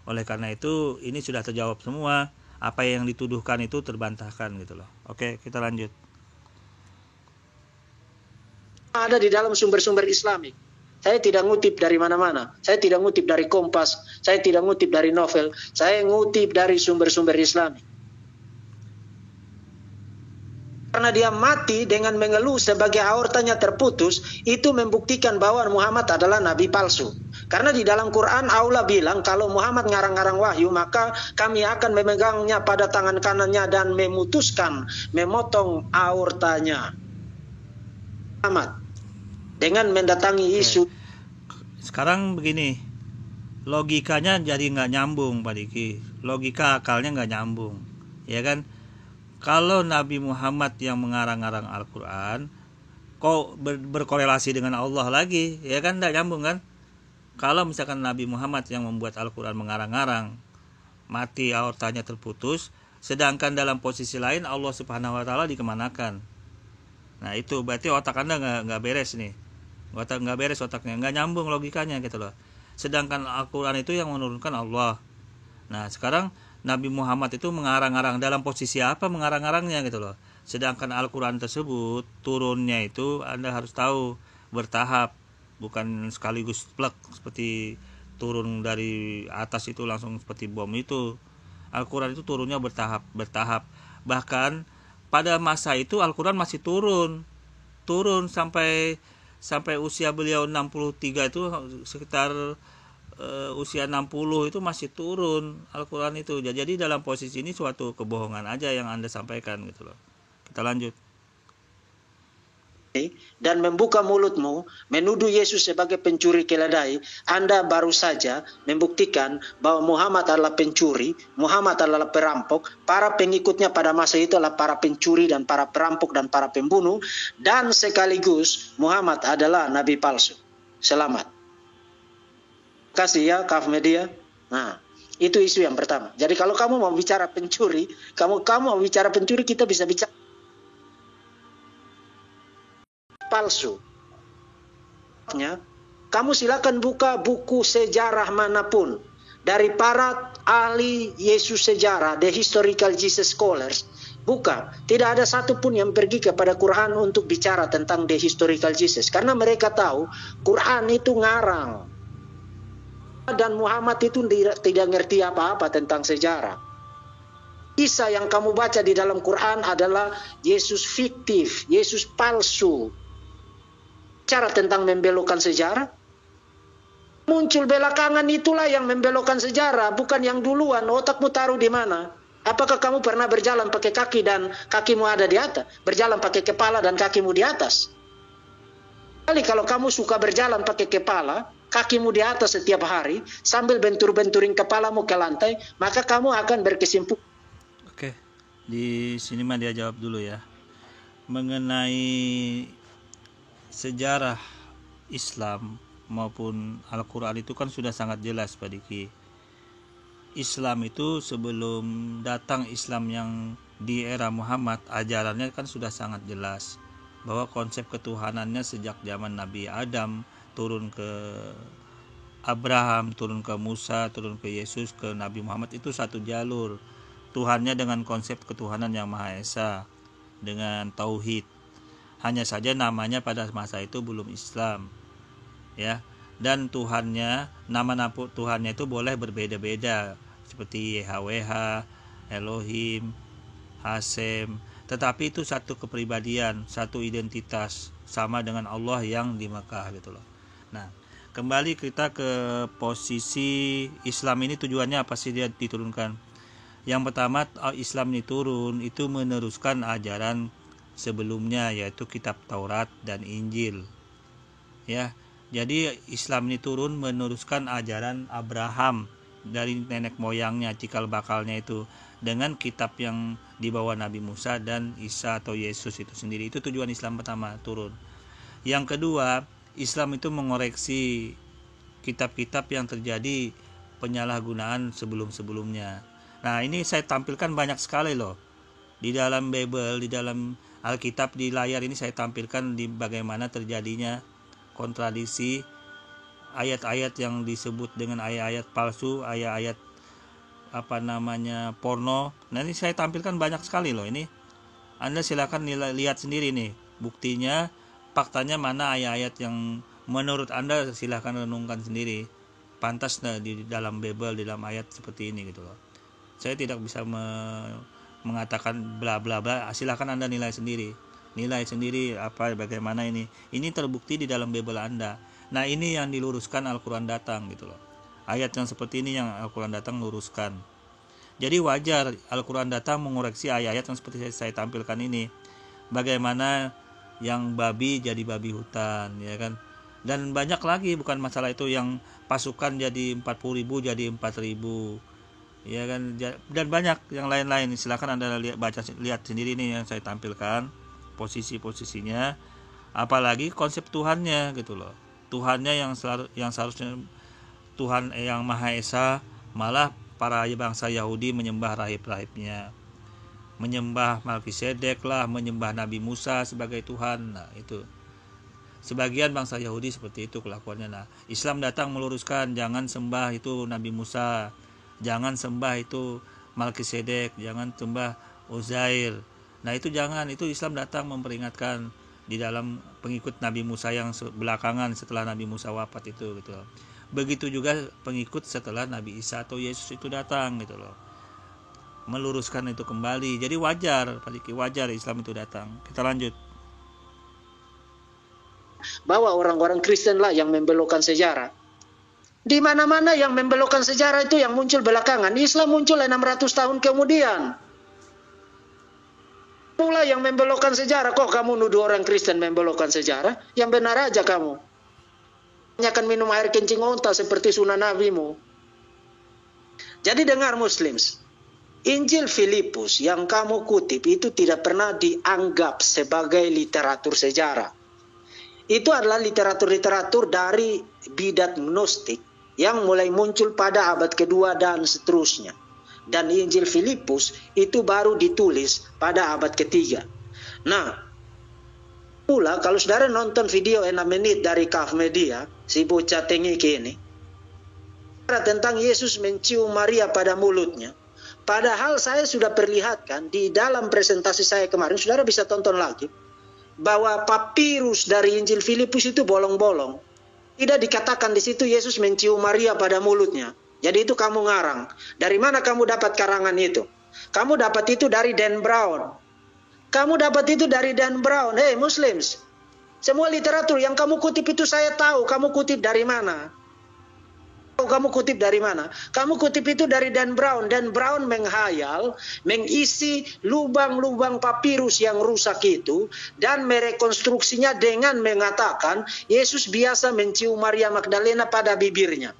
Oleh karena itu ini sudah terjawab semua, apa yang dituduhkan itu terbantahkan gitu loh. Oke, kita lanjut. Ada di dalam sumber-sumber Islami. Saya tidak ngutip dari mana-mana. Saya tidak ngutip dari Kompas. Saya tidak ngutip dari novel. Saya ngutip dari sumber-sumber Islami. Karena dia mati dengan mengeluh sebagai aortanya terputus, itu membuktikan bahwa Muhammad adalah nabi palsu. Karena di dalam Quran Allah bilang kalau Muhammad ngarang-ngarang wahyu, maka kami akan memegangnya pada tangan kanannya dan memutuskan, memotong aortanya. Muhammad dengan mendatangi isu. Sekarang begini, logikanya jadi nggak nyambung, Pak Diki. Logika akalnya nggak nyambung, ya kan? Kalau Nabi Muhammad yang mengarang-arang Al-Quran, kok berkorelasi dengan Allah lagi, ya kan? Nggak nyambung kan? Kalau misalkan Nabi Muhammad yang membuat Al-Quran mengarang-arang, mati aortanya terputus, sedangkan dalam posisi lain Allah Subhanahu Wa Taala dikemanakan. Nah itu berarti otak Anda nggak beres nih. Nggak beres otaknya, nggak nyambung logikanya gitu loh. Sedangkan Al-Quran itu yang menurunkan Allah. Nah sekarang Nabi Muhammad itu mengarang-arang, dalam posisi apa mengarang-arangnya gitu loh. Sedangkan Al-Quran tersebut turunnya itu Anda harus tahu bertahap, bukan sekaligus plek seperti turun dari atas itu langsung seperti bom itu. Al-Quran itu turunnya bertahap. Bahkan pada masa itu Al-Quran masih turun sampai usia beliau 63 itu sekitar usia 60 itu masih turun Al-Quran itu. Jadi dalam posisi ini suatu kebohongan aja yang Anda sampaikan gitu loh. Kita lanjut. Dan membuka mulutmu menuduh Yesus sebagai pencuri keledai, Anda baru saja membuktikan bahwa Muhammad adalah pencuri, Muhammad adalah perampok, para pengikutnya pada masa itu adalah para pencuri dan para perampok dan para pembunuh, dan sekaligus Muhammad adalah nabi palsu. Selamat. Kasih ya Kaf Media. Nah, itu isu yang pertama. Jadi kalau kamu mau bicara pencuri, kamu mau bicara pencuri, kita bisa bicara palsu. Kamu silakan buka buku sejarah manapun dari para ahli Yesus sejarah, the historical Jesus scholars, Buka. Tidak ada satupun yang pergi kepada Quran untuk bicara tentang the historical Jesus. Karena mereka tahu Quran itu ngarang. Dan Muhammad itu tidak ngerti apa-apa tentang sejarah. Kisah yang kamu baca di dalam Quran adalah Yesus fiktif, Yesus palsu. Cara tentang membelokkan sejarah. Muncul belakangan itulah yang membelokkan sejarah, bukan yang duluan. Otakmu taruh di mana? Apakah kamu pernah berjalan pakai kaki dan kakimu ada di atas? Berjalan pakai kepala dan kakimu di atas? Kali kalau kamu suka berjalan pakai kepala, kakimu di atas setiap hari, sambil bentur-benturin kepalamu ke lantai, maka kamu akan berkesimpulan. Oke, di sini mah dia jawab dulu ya. Mengenai sejarah Islam maupun Al-Quran itu kan sudah sangat jelas Pak Diki. Islam itu sebelum datang Islam yang di era Muhammad, ajarannya kan sudah sangat jelas bahwa konsep ketuhanannya sejak zaman Nabi Adam turun ke Abraham, turun ke Musa, turun ke Yesus, ke Nabi Muhammad, itu satu jalur. Tuhannya dengan konsep ketuhanan yang Maha Esa, dengan tauhid. Hanya saja namanya pada masa itu belum Islam, ya. Dan Tuhannya, nama Tuhannya itu boleh berbeda-beda, seperti YHWH, Elohim, Hasem, tetapi itu satu kepribadian, satu identitas, sama dengan Allah yang di Mekah gitu loh. Nah, kembali kita ke posisi Islam ini, tujuannya apa sih dia diturunkan? Yang pertama, Islam ini turun itu meneruskan ajaran sebelumnya, yaitu kitab Taurat dan Injil, ya. Jadi Islam ini turun meneruskan ajaran Abraham dari nenek moyangnya, cikal bakalnya itu, dengan kitab yang dibawa Nabi Musa dan Isa atau Yesus itu sendiri. Itu tujuan Islam pertama turun. Yang kedua, Islam itu mengoreksi kitab-kitab yang terjadi penyalahgunaan sebelum-sebelumnya. Nah, ini saya tampilkan banyak sekali loh. Di dalam Bible, di dalam Alkitab, di layar ini saya tampilkan di bagaimana terjadinya kontradiksi ayat-ayat yang disebut dengan ayat-ayat palsu, ayat-ayat porno. Nah, ini saya tampilkan banyak sekali loh ini. Anda silakan lihat sendiri nih buktinya, faktanya mana ayat-ayat yang menurut Anda, silakan renungkan sendiri. Pantas di dalam Bible, di dalam ayat seperti ini gitu loh. Saya tidak bisa mengatakan bla bla bla, silakan Anda nilai sendiri. Nilai sendiri bagaimana ini terbukti di dalam Bible Anda. Nah, ini yang diluruskan Al-Quran datang gitu loh. Ayat yang seperti ini yang Al-Quran datang luruskan. Jadi wajar Al-Quran datang mengoreksi ayat-ayat yang seperti saya tampilkan ini. Bagaimana yang babi jadi babi hutan, ya kan. Dan banyak lagi, bukan masalah itu, yang pasukan jadi 40.000 jadi 4.000, ya kan. Dan banyak yang lain-lain. Silakan Anda lihat sendiri nih yang saya tampilkan posisi-posisinya, apalagi konsep Tuhannya gitu loh. Tuhannya yang seharusnya Tuhan yang Maha Esa, malah para bangsa Yahudi menyembah rahib-rahibnya, menyembah Melkisedek lah, menyembah Nabi Musa sebagai Tuhan. Nah, itu sebagian bangsa Yahudi seperti itu kelakuannya. Nah, Islam datang meluruskan, jangan sembah itu Nabi Musa, jangan sembah itu Melkisedek, jangan sembah Uzair. Nah, itu jangan, itu Islam datang memperingatkan di dalam pengikut Nabi Musa yang belakangan setelah Nabi Musa wafat itu gitu loh. Begitu juga pengikut setelah Nabi Isa atau Yesus itu datang gitu loh. Meluruskan itu kembali. Jadi wajar Islam itu datang. Kita lanjut. Bahwa orang-orang Kristen lah yang membelokkan sejarah. Di mana-mana yang membelokkan sejarah itu yang muncul belakangan. Islam muncul 600 tahun kemudian. Pula yang membelokkan sejarah. Kok kamu nuduh orang Kristen membelokkan sejarah? Yang benar aja kamu. Akan minum air kencing onta seperti sunnah nabimu. Jadi dengar Muslims, Injil Filipus yang kamu kutip itu tidak pernah dianggap sebagai literatur sejarah. Itu adalah literatur-literatur dari bidat gnostik yang mulai muncul pada abad kedua dan seterusnya. Dan Injil Filipus itu baru ditulis pada abad ketiga. Nah, pula kalau saudara nonton video 6 menit dari Kaf Media, si bocah tengik ini, tentang Yesus mencium Maria pada mulutnya. Padahal saya sudah perlihatkan di dalam presentasi saya kemarin, saudara bisa tonton lagi, bahwa papirus dari Injil Filipus itu bolong-bolong. Tidak dikatakan di situ Yesus mencium Maria pada mulutnya. Jadi itu kamu ngarang. Dari mana kamu dapat karangan itu? Kamu dapat itu dari Dan Brown. Kamu dapat itu dari Dan Brown. Hei Muslims, semua literatur yang kamu kutip itu saya tahu kamu kutip dari mana. Kamu kutip dari mana? Kamu kutip itu dari Dan Brown. Dan Brown menghayal, mengisi lubang-lubang papirus yang rusak itu, dan merekonstruksinya dengan mengatakan Yesus biasa mencium Maria Magdalena pada bibirnya.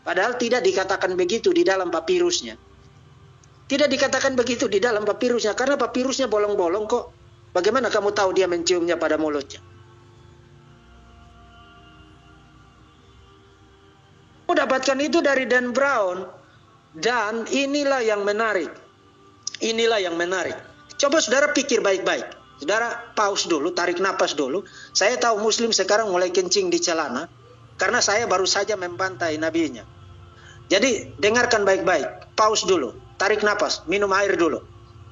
Padahal tidak dikatakan begitu di dalam papirusnya. Tidak dikatakan begitu di dalam papirusnya, karena papirusnya bolong-bolong kok. Bagaimana kamu tahu dia menciumnya pada mulutnya? Dapatkan itu dari Dan Brown. Dan inilah yang menarik. Inilah yang menarik. Coba saudara pikir baik-baik. Saudara pause dulu, tarik napas dulu. Saya tahu Muslim sekarang mulai kencing di celana, karena saya baru saja membantai nabinya. Jadi dengarkan baik-baik. Pause dulu, tarik napas, minum air dulu.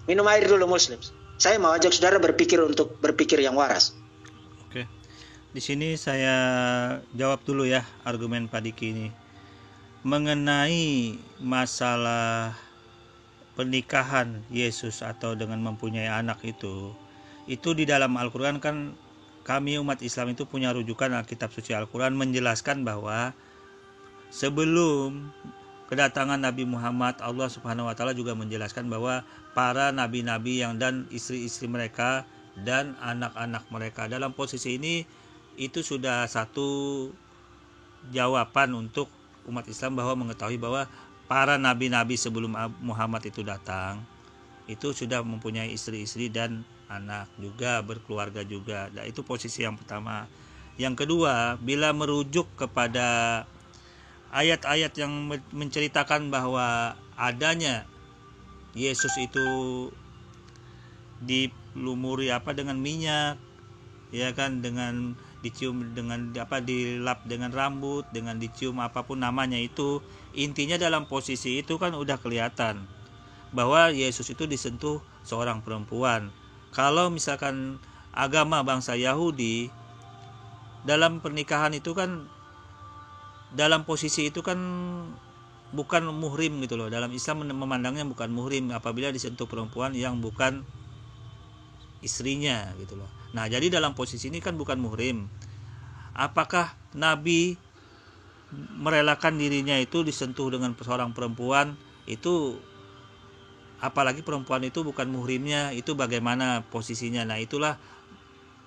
Minum air dulu Muslim. Saya mau ajak saudara berpikir untuk berpikir yang waras. Oke. Di sini saya jawab dulu ya argumen Pak Diki ini. Mengenai masalah pernikahan Yesus atau dengan mempunyai anak itu di dalam Al-Quran kan kami umat Islam itu punya rujukan Alkitab suci Al-Quran menjelaskan bahwa sebelum kedatangan Nabi Muhammad, Allah Subhanahu wa taala juga menjelaskan bahwa para nabi-nabi yang dan istri-istri mereka dan anak-anak mereka dalam posisi ini itu sudah satu jawaban untuk umat Islam bahwa mengetahui bahwa para nabi-nabi sebelum Muhammad itu datang itu sudah mempunyai istri-istri dan anak juga, berkeluarga juga. Nah, itu posisi yang pertama. Yang kedua, bila merujuk kepada ayat-ayat yang menceritakan bahwa adanya Yesus itu dilumuri dengan minyak, ya kan, dengan dicium dengan dilap dengan rambut, dengan dicium apapun namanya itu, intinya dalam posisi itu kan udah kelihatan bahwa Yesus itu disentuh seorang perempuan. Kalau misalkan agama bangsa Yahudi dalam pernikahan itu kan dalam posisi itu kan bukan muhrim gitu loh. Dalam Islam memandangnya bukan muhrim apabila disentuh perempuan yang bukan istrinya gitu loh. Nah, jadi dalam posisi ini kan bukan muhrim. Apakah Nabi merelakan dirinya itu disentuh dengan seorang perempuan itu, apalagi perempuan itu bukan muhrimnya, itu bagaimana posisinya? Nah, itulah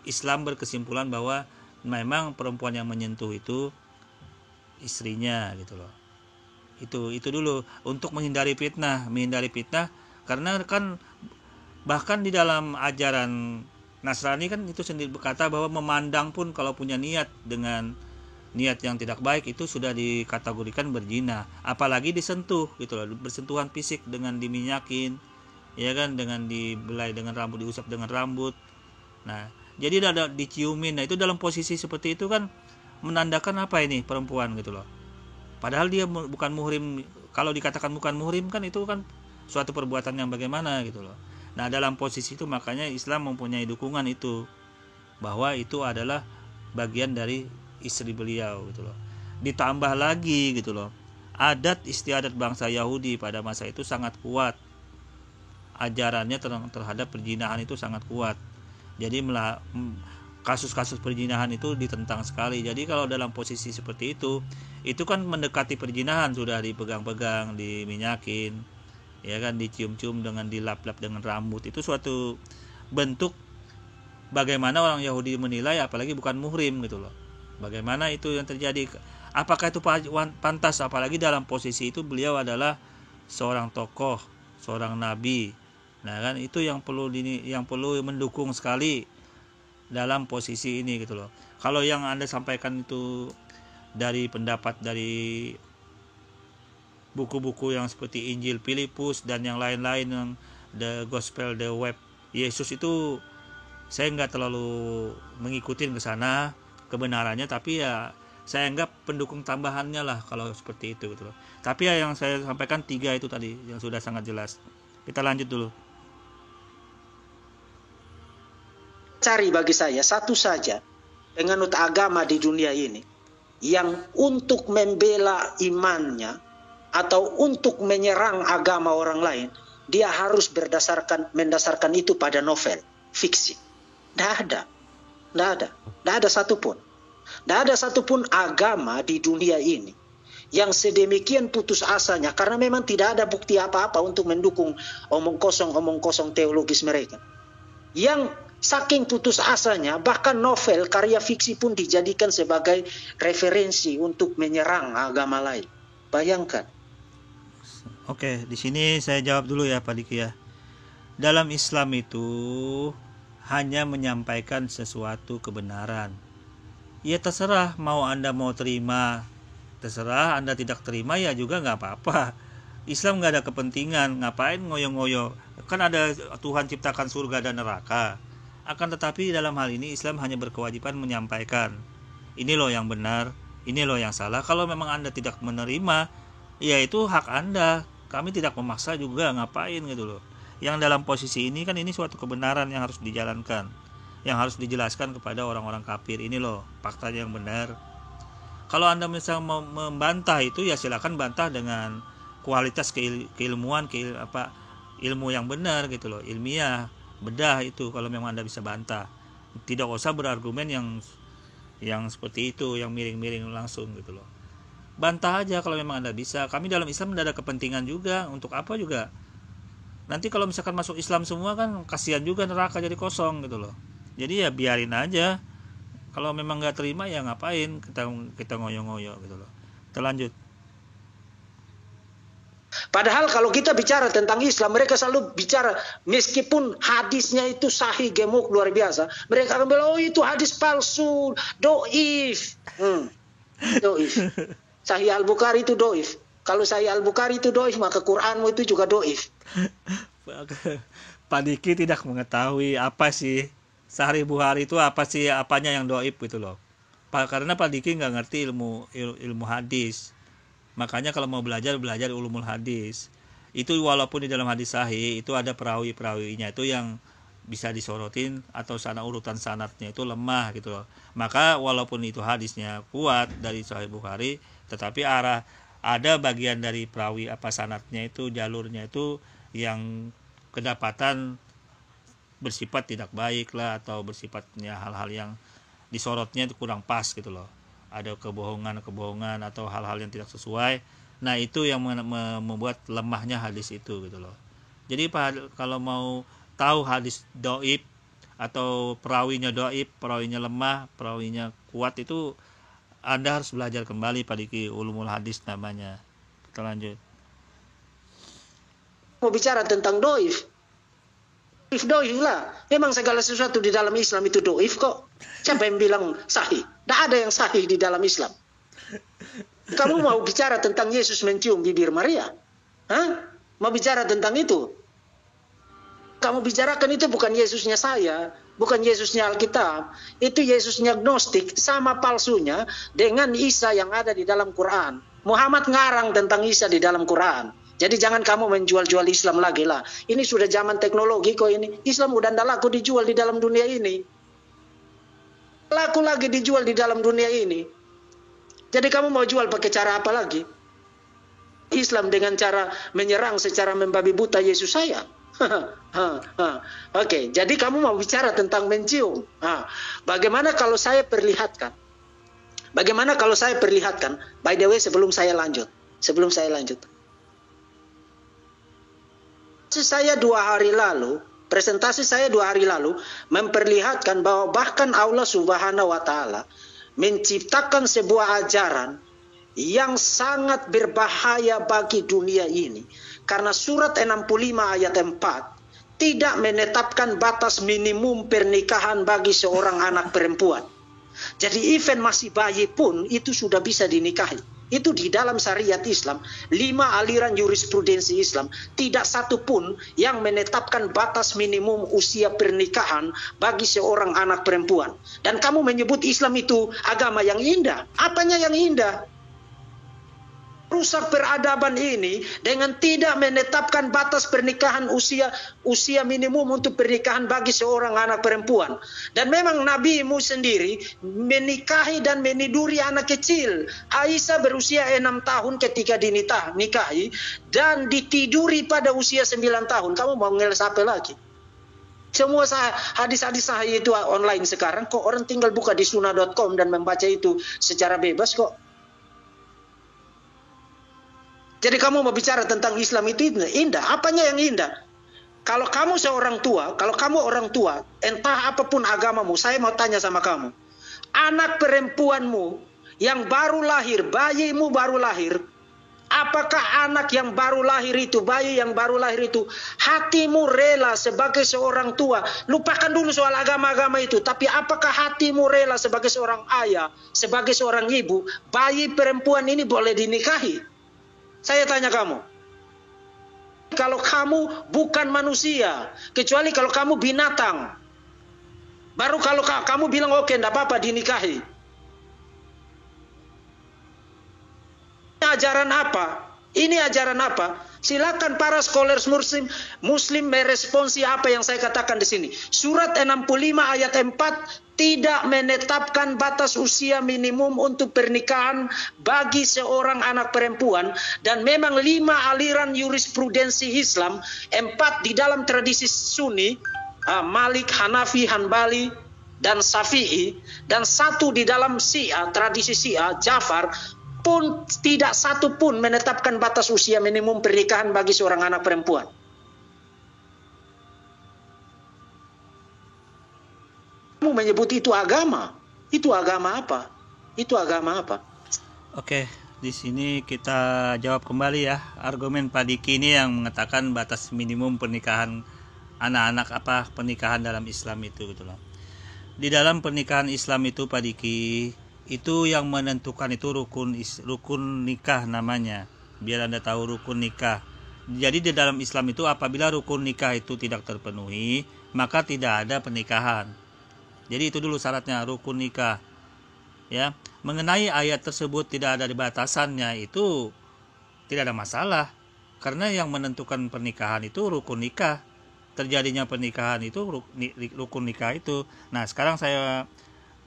Islam berkesimpulan bahwa memang perempuan yang menyentuh itu istrinya gitu loh. Itu dulu untuk menghindari fitnah karena kan bahkan di dalam ajaran Nasrani kan itu sendiri berkata bahwa memandang pun kalau punya niat dengan niat yang tidak baik itu sudah dikategorikan berzina, apalagi disentuh gitu loh, bersentuhan fisik dengan diminyakin, ya kan, dengan dibelai dengan rambut, diusap dengan rambut. Nah, jadi ada diciumin. Nah, itu dalam posisi seperti itu kan menandakan apa ini perempuan gitu loh. Padahal dia bukan muhrim. Kalau dikatakan bukan muhrim kan itu kan suatu perbuatan yang bagaimana gitu loh. Nah, dalam posisi itu makanya Islam mempunyai dukungan itu bahwa itu adalah bagian dari istri beliau gitu loh. Ditambah lagi gitu loh, adat istiadat bangsa Yahudi pada masa itu sangat kuat. Ajarannya terhadap perzinahan itu sangat kuat. Jadi kasus-kasus perzinahan itu ditentang sekali. Jadi kalau dalam posisi seperti itu kan mendekati perzinahan, sudah dipegang-pegang, diminyakin, ya kan, dicium-cium dengan dilap-lap dengan rambut. Itu suatu bentuk bagaimana orang Yahudi menilai, apalagi bukan muhrim gitu loh. Bagaimana itu yang terjadi? Apakah itu pantas? Apalagi dalam posisi itu beliau adalah seorang tokoh, seorang nabi. Nah kan itu yang perlu mendukung sekali dalam posisi ini gitu loh. Kalau yang Anda sampaikan itu dari pendapat dari buku-buku yang seperti Injil Filipus dan yang lain-lain, yang The Gospel, The Web Yesus, itu saya nggak terlalu mengikuti ke sana kebenarannya, tapi ya saya anggap pendukung tambahannya lah kalau seperti itu gitu loh. Tapi ya yang saya sampaikan 3 itu tadi yang sudah sangat jelas. Kita lanjut dulu. Cari bagi saya satu saja penganut agama di dunia ini yang untuk membela imannya atau untuk menyerang agama orang lain, dia harus mendasarkan itu pada novel, fiksi. Tidak ada satupun. Tidak ada satupun agama di dunia ini yang sedemikian putus asanya karena memang tidak ada bukti apa-apa untuk mendukung omong kosong teologis mereka. Yang saking putus asanya, bahkan novel karya fiksi pun dijadikan sebagai referensi untuk menyerang agama lain. Bayangkan. Oke, di sini saya jawab dulu ya Pak Diki ya. Dalam Islam itu hanya menyampaikan sesuatu kebenaran. Ya terserah, mau Anda mau terima, terserah. Anda tidak terima ya juga nggak apa-apa. Islam nggak ada kepentingan, ngapain ngoyo-ngoyo. Kan ada Tuhan ciptakan surga dan neraka. Akan tetapi dalam hal ini Islam hanya berkewajiban menyampaikan, ini loh yang benar, ini loh yang salah. Kalau memang Anda tidak menerima, ya itu hak Anda. Kami tidak memaksa juga, ngapain gitu loh. Yang dalam posisi ini kan ini suatu kebenaran yang harus dijalankan, yang harus dijelaskan kepada orang-orang kafir. Ini loh faktanya yang benar. Kalau Anda misalnya mau membantah itu, ya silakan bantah dengan kualitas keilmuan, ilmu yang benar gitu loh, ilmiah, bedah itu kalau memang Anda bisa bantah. Tidak usah berargumen yang seperti itu, yang miring-miring langsung gitu loh. Bantah aja kalau memang Anda bisa. Kami dalam Islam tidak ada kepentingan juga, untuk apa juga. Nanti kalau misalkan masuk Islam semua kan kasihan juga, neraka jadi kosong gitu loh. Jadi ya biarin aja. Kalau memang nggak terima ya ngapain kita ngoyo-ngoyo gitu loh. Kita lanjut. Padahal kalau kita bicara tentang Islam, mereka selalu bicara meskipun hadisnya itu sahih gemuk luar biasa, mereka akan bilang, oh itu hadis palsu, doif. Doif. Sahih Al-Bukhari itu doif. Kalau Sahih Al-Bukhari itu doif, maka Quranmu itu juga doif. Pak Diki tidak mengetahui apa sih Sahih Bukhari itu, apa sih apanya yang doif gitu loh. Karena Pak Diki nggak ngerti ilmu hadis. Makanya kalau mau belajar ulumul hadis. Itu walaupun di dalam hadis sahih itu ada perawi-perawinya itu yang bisa disorotin atau urutan sanadnya itu lemah gitu loh. Maka walaupun itu hadisnya kuat dari Sahih Bukhari, tetapi ada bagian dari perawi sanadnya itu, jalurnya itu yang kedapatan bersifat tidak baik lah, atau bersifatnya hal-hal yang disorotnya itu kurang pas gitu loh. Ada kebohongan atau hal-hal yang tidak sesuai. Nah itu yang membuat lemahnya hadis itu gitu loh. Jadi kalau mau tahu hadis doib atau perawinya doib, perawinya lemah, perawinya kuat, itu Anda harus belajar kembali Pak Diki, ulumul hadis namanya. Kita lanjut. Mau bicara tentang doif lah. Memang segala sesuatu di dalam Islam itu doif kok. Siapa yang bilang sahih? Tidak ada yang sahih di dalam Islam. Kamu mau bicara tentang Yesus mencium bibir Maria? Mau bicara tentang itu? Kamu bicarakan itu bukan Yesusnya saya, bukan Yesusnya Alkitab. Itu Yesusnya Gnostik, sama palsunya dengan Isa yang ada di dalam Quran. Muhammad ngarang tentang Isa di dalam Quran. Jadi jangan kamu menjual-jual Islam lagi lah. Ini sudah zaman teknologi kok ini. Islam udah tidak laku dijual di dalam dunia ini. Laku lagi dijual di dalam dunia ini. Jadi kamu mau jual pakai cara apa lagi? Islam dengan cara menyerang secara membabi buta Yesus saya. Oke, jadi kamu mau bicara tentang mencium. Bagaimana kalau saya perlihatkan? By the way, sebelum saya lanjut. Presentasi saya 2 hari lalu memperlihatkan bahwa bahkan Allah Subhanahu wa Ta'ala menciptakan sebuah ajaran yang sangat berbahaya bagi dunia ini. Karena surat 65 ayat 4 tidak menetapkan batas minimum pernikahan bagi seorang anak perempuan. Jadi even masih bayi pun itu sudah bisa dinikahi. Itu di dalam syariat Islam, 5 aliran jurisprudensi Islam, tidak satu pun yang menetapkan batas minimum usia pernikahan bagi seorang anak perempuan. Dan kamu menyebut Islam itu agama yang indah. Apanya yang indah? Rusak peradaban ini dengan tidak menetapkan batas pernikahan usia minimum untuk pernikahan bagi seorang anak perempuan. Dan memang nabimu sendiri menikahi dan meniduri anak kecil. Aisyah berusia 6 tahun ketika dinikahi dan ditiduri pada usia 9 tahun. Kamu mau ngeles apa lagi? Semua hadis-hadis sahih itu online sekarang, kok orang tinggal buka di sunnah.com dan membaca itu secara bebas kok. Jadi kamu mau bicara tentang Islam itu indah. Apanya yang indah? Kalau kamu seorang tua, kalau kamu orang tua, entah apapun agamamu, saya mau tanya sama kamu. Anak perempuanmu yang baru lahir, bayimu baru lahir, apakah anak yang baru lahir itu, bayi yang baru lahir itu, hatimu rela sebagai seorang tua? Lupakan dulu soal agama-agama itu. Tapi apakah hatimu rela sebagai seorang ayah, sebagai seorang ibu, bayi perempuan ini boleh dinikahi? Saya tanya kamu, kalau kamu bukan manusia, kecuali kalau kamu binatang, baru kalau kamu bilang oke, enggak apa-apa dinikahi. Ini ajaran apa? Ini ajaran apa? Silakan para scholars muslim meresponsi apa yang saya katakan di sini. Surat 65 ayat 4 tidak menetapkan batas usia minimum untuk pernikahan bagi seorang anak perempuan, dan memang 5 aliran jurisprudensi Islam, 4 di dalam tradisi Sunni, Malik, Hanafi, Hanbali, dan Syafi'i, dan 1 di dalam Syiah, tradisi Syiah, Ja'far, pun tidak satu pun menetapkan batas usia minimum pernikahan bagi seorang anak perempuan. Kamu menyebut itu agama. Itu agama apa? Itu agama apa? Oke, di sini kita jawab kembali ya argumen Pak Diki ini yang mengatakan batas minimum pernikahan anak-anak apa pernikahan dalam Islam itu gitu loh. Di dalam pernikahan Islam itu Pak Diki, itu yang menentukan itu rukun nikah namanya. Biar Anda tahu rukun nikah. Jadi di dalam Islam itu apabila rukun nikah itu tidak terpenuhi, maka tidak ada pernikahan. Jadi itu dulu syaratnya, rukun nikah. Ya, mengenai ayat tersebut tidak ada batasannya, itu tidak ada masalah. Karena yang menentukan pernikahan itu rukun nikah. Terjadinya pernikahan itu rukun nikah itu. Nah, sekarang saya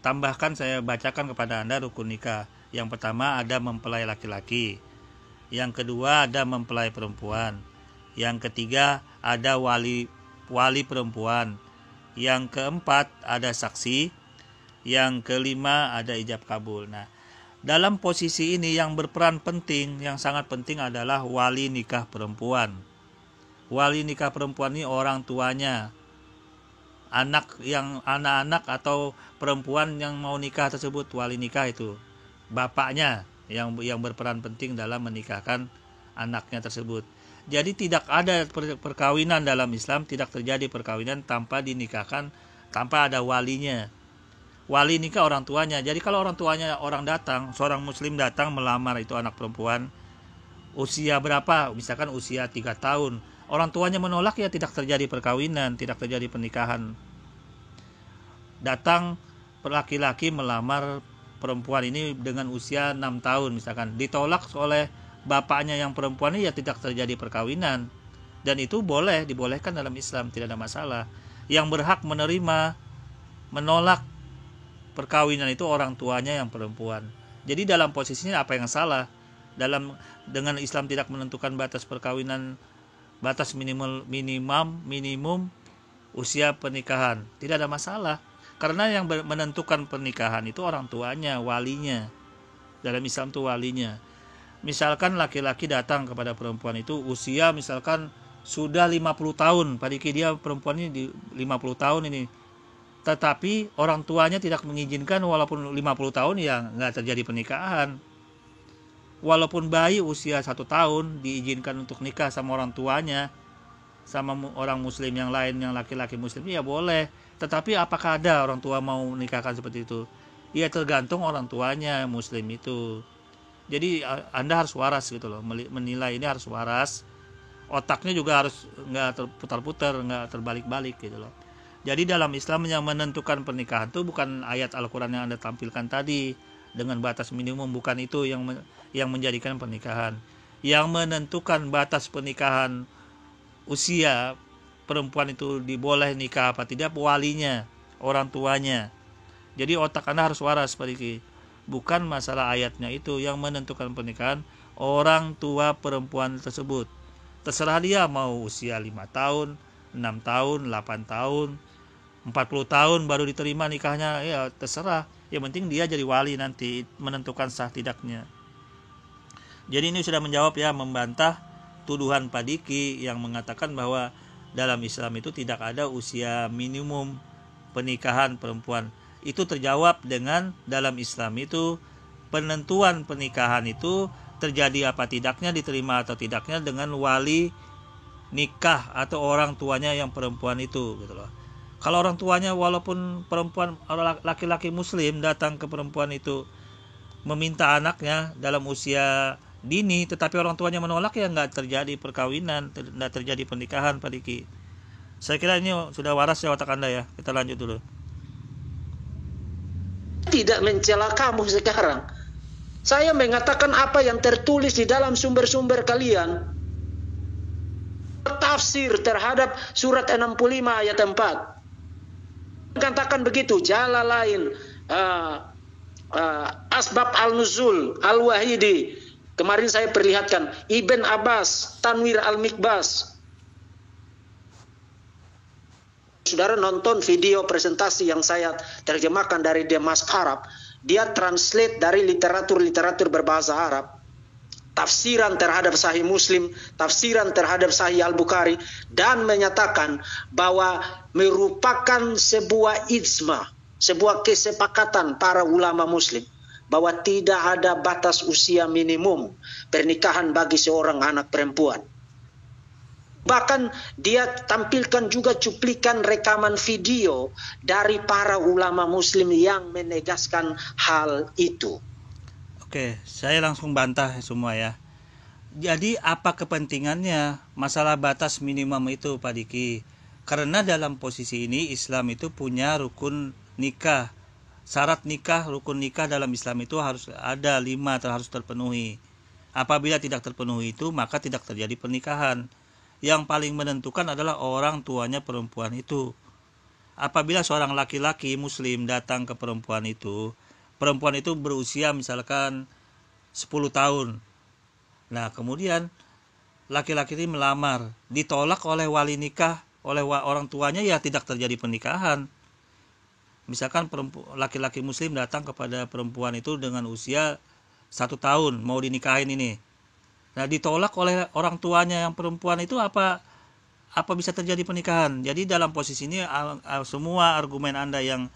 tambahkan, saya bacakan kepada Anda rukun nikah. Yang pertama ada mempelai laki-laki. Yang kedua ada mempelai perempuan. Yang ketiga ada wali perempuan. Yang keempat ada saksi. Yang kelima ada ijab kabul. Nah, dalam posisi ini yang berperan penting, yang sangat penting adalah wali nikah perempuan. Wali nikah perempuan ini orang tuanya. Anak-anak atau perempuan yang mau nikah tersebut, wali nikah itu bapaknya yang berperan penting dalam menikahkan anaknya tersebut. Jadi tidak ada perkawinan dalam Islam, tidak terjadi perkawinan tanpa dinikahkan, tanpa ada walinya. Wali nikah orang tuanya. Jadi kalau orang tuanya seorang muslim datang melamar itu anak perempuan, usia berapa? Misalkan usia 3 tahun. Orang tuanya menolak, ya tidak terjadi perkawinan, tidak terjadi pernikahan. Datang laki-laki melamar perempuan ini dengan usia 6 tahun misalkan, ditolak oleh bapaknya yang perempuan ini, ya tidak terjadi perkawinan. Dan itu dibolehkan dalam Islam, tidak ada masalah. Yang berhak menolak perkawinan itu orang tuanya yang perempuan. Jadi dalam posisinya apa yang salah? Dengan Islam tidak menentukan batas perkawinan, batas minimum usia pernikahan, tidak ada masalah. Karena yang menentukan pernikahan itu orang tuanya, walinya. Dalam Islam itu walinya. Misalkan laki-laki datang kepada perempuan itu usia misalkan sudah 50 tahun, padahal dia perempuan ini di 50 tahun ini. Tetapi orang tuanya tidak mengizinkan, walaupun 50 tahun ya nggak terjadi pernikahan. Walaupun bayi usia 1 tahun diizinkan untuk nikah sama orang tuanya, sama orang muslim yang lain, yang laki-laki muslim, ya boleh. Tetapi apakah ada orang tua mau nikahkan seperti itu? Ya tergantung orang tuanya muslim itu. Jadi Anda harus waras gitu loh, menilai ini harus waras. Otaknya juga harus nggak terputar-putar, nggak terbalik-balik gitu loh. Jadi dalam Islam yang menentukan pernikahan itu bukan ayat Al-Quran yang Anda tampilkan tadi dengan batas minimum, bukan itu yang menjadikan pernikahan. Yang menentukan batas pernikahan usia perempuan itu diboleh nikah apa tidak, walinya, orang tuanya. Jadi otak Anda harus waras, Pak Diki. Bukan masalah ayatnya itu yang menentukan pernikahan, orang tua perempuan tersebut. Terserah dia mau usia 5 tahun, 6 tahun, 8 tahun, 40 tahun baru diterima nikahnya, ya terserah. Yang penting dia jadi wali nanti menentukan sah tidaknya. Jadi ini sudah menjawab ya, membantah tuduhan Pak Diki yang mengatakan bahwa dalam Islam itu tidak ada usia minimum pernikahan perempuan. Itu terjawab dengan dalam Islam itu penentuan pernikahan itu terjadi apa tidaknya, diterima atau tidaknya dengan wali nikah atau orang tuanya yang perempuan itu gitu loh. Kalau orang tuanya walaupun perempuan, laki-laki muslim datang ke perempuan itu meminta anaknya dalam usia dini, tetapi orang tuanya menolak, ya nggak terjadi perkawinan, nggak terjadi pernikahan, Pak Diki. Saya kira ini sudah waras ya otak Anda ya. Kita lanjut dulu. Tidak mencela kamu sekarang. Saya mengatakan apa yang tertulis di dalam sumber-sumber kalian. Tafsir terhadap surat 65 ayat 4. Katakan begitu, Jalalain, Asbab al-Nuzul, Al-Wahidi. Kemarin saya perlihatkan Ibn Abbas, Tanwir al-Mikbas. Saudara nonton video presentasi yang saya terjemahkan dari Damas Arab. Dia translate dari literatur berbahasa Arab. Tafsiran terhadap Sahih Muslim, tafsiran terhadap Sahih Al-Bukhari, dan menyatakan bahwa merupakan sebuah ijma, sebuah kesepakatan para ulama Muslim, bahwa tidak ada batas usia minimum pernikahan bagi seorang anak perempuan. Bahkan dia tampilkan juga cuplikan rekaman video dari para ulama Muslim yang menegaskan hal itu. Oke, saya langsung bantah semua ya. Jadi apa kepentingannya masalah batas minimum itu, Pak Diki? Karena dalam posisi ini Islam itu punya rukun nikah. Syarat nikah, rukun nikah dalam Islam itu harus ada 5, harus terpenuhi. Apabila tidak terpenuhi itu, maka tidak terjadi pernikahan. Yang paling menentukan adalah orang tuanya perempuan itu. Apabila seorang laki-laki muslim datang ke perempuan itu berusia misalkan 10 tahun. Nah, kemudian laki-laki ini melamar, ditolak oleh wali nikah, oleh orang tuanya, ya tidak terjadi pernikahan. Misalkan laki-laki muslim datang kepada perempuan itu dengan usia 1 tahun, mau dinikahin ini. Nah, ditolak oleh orang tuanya yang perempuan itu, apa bisa terjadi pernikahan? Jadi dalam posisi ini semua argumen Anda yang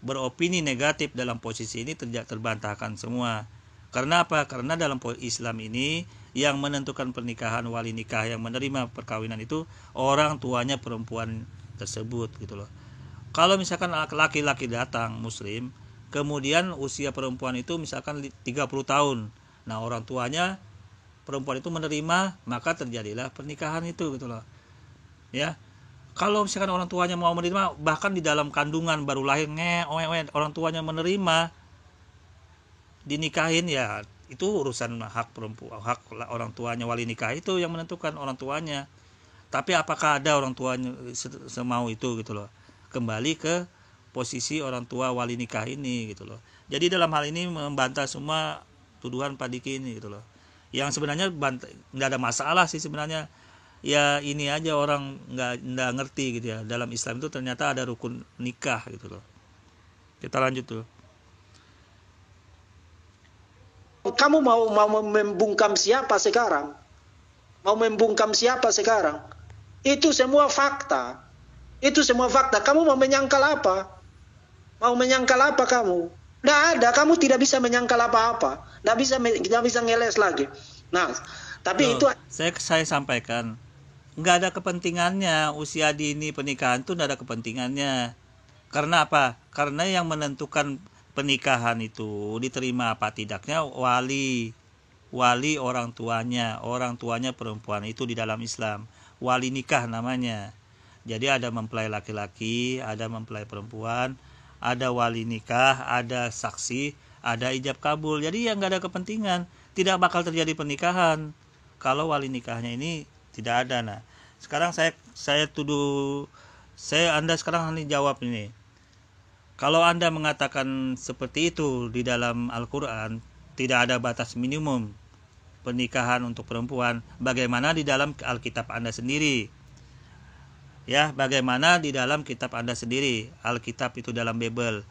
beropini negatif dalam posisi ini terbantahkan semua. Karena apa? Karena dalam Islam ini yang menentukan pernikahan, wali nikah yang menerima perkawinan itu orang tuanya perempuan tersebut gitu loh. Kalau misalkan laki-laki datang muslim, kemudian usia perempuan itu misalkan 30 tahun. Nah, orang tuanya perempuan itu menerima, maka terjadilah pernikahan itu gitu loh. Ya. Kalau misalkan orang tuanya mau menerima, bahkan di dalam kandungan baru lahir orang tuanya menerima, dinikahin, ya itu urusan hak perempuan, hak orang tuanya, wali nikah itu yang menentukan orang tuanya. Tapi apakah ada orang tuanya semau itu gitu loh. Kembali ke posisi orang tua wali nikah ini gitu loh. Jadi dalam hal ini membantah semua tuduhan Pak Diki ini gitu loh. Yang sebenarnya nggak ada masalah sih sebenarnya. Ya ini aja orang nggak ngerti gitu ya. Dalam Islam itu ternyata ada rukun nikah gitu loh. Kita lanjut tuh. Kamu mau membungkam siapa sekarang? Mau membungkam siapa sekarang? Itu semua fakta. Itu semua fakta. Kamu mau menyangkal apa? Mau menyangkal apa kamu? Nggak ada. Kamu tidak bisa menyangkal apa-apa. Nggak bisa ngeles lagi. Nah, tapi itu saya sampaikan. Nggak ada kepentingannya usia dini pernikahan itu, nggak ada kepentingannya. Karena apa? Karena yang menentukan pernikahan itu diterima apa tidaknya wali orang tuanya perempuan itu di dalam Islam, wali nikah namanya. Jadi ada mempelai laki-laki, ada mempelai perempuan, ada wali nikah, ada saksi, ada ijab kabul. Jadi yang nggak ada kepentingan, tidak bakal terjadi pernikahan kalau wali nikahnya ini tidak ada. Nah, sekarang Anda sekarang ini jawab ini. Kalau Anda mengatakan seperti itu di dalam Al-Quran, tidak ada batas minimum pernikahan untuk perempuan, bagaimana di dalam Alkitab Anda sendiri? Ya, bagaimana di dalam kitab Anda sendiri, Alkitab itu dalam Bible,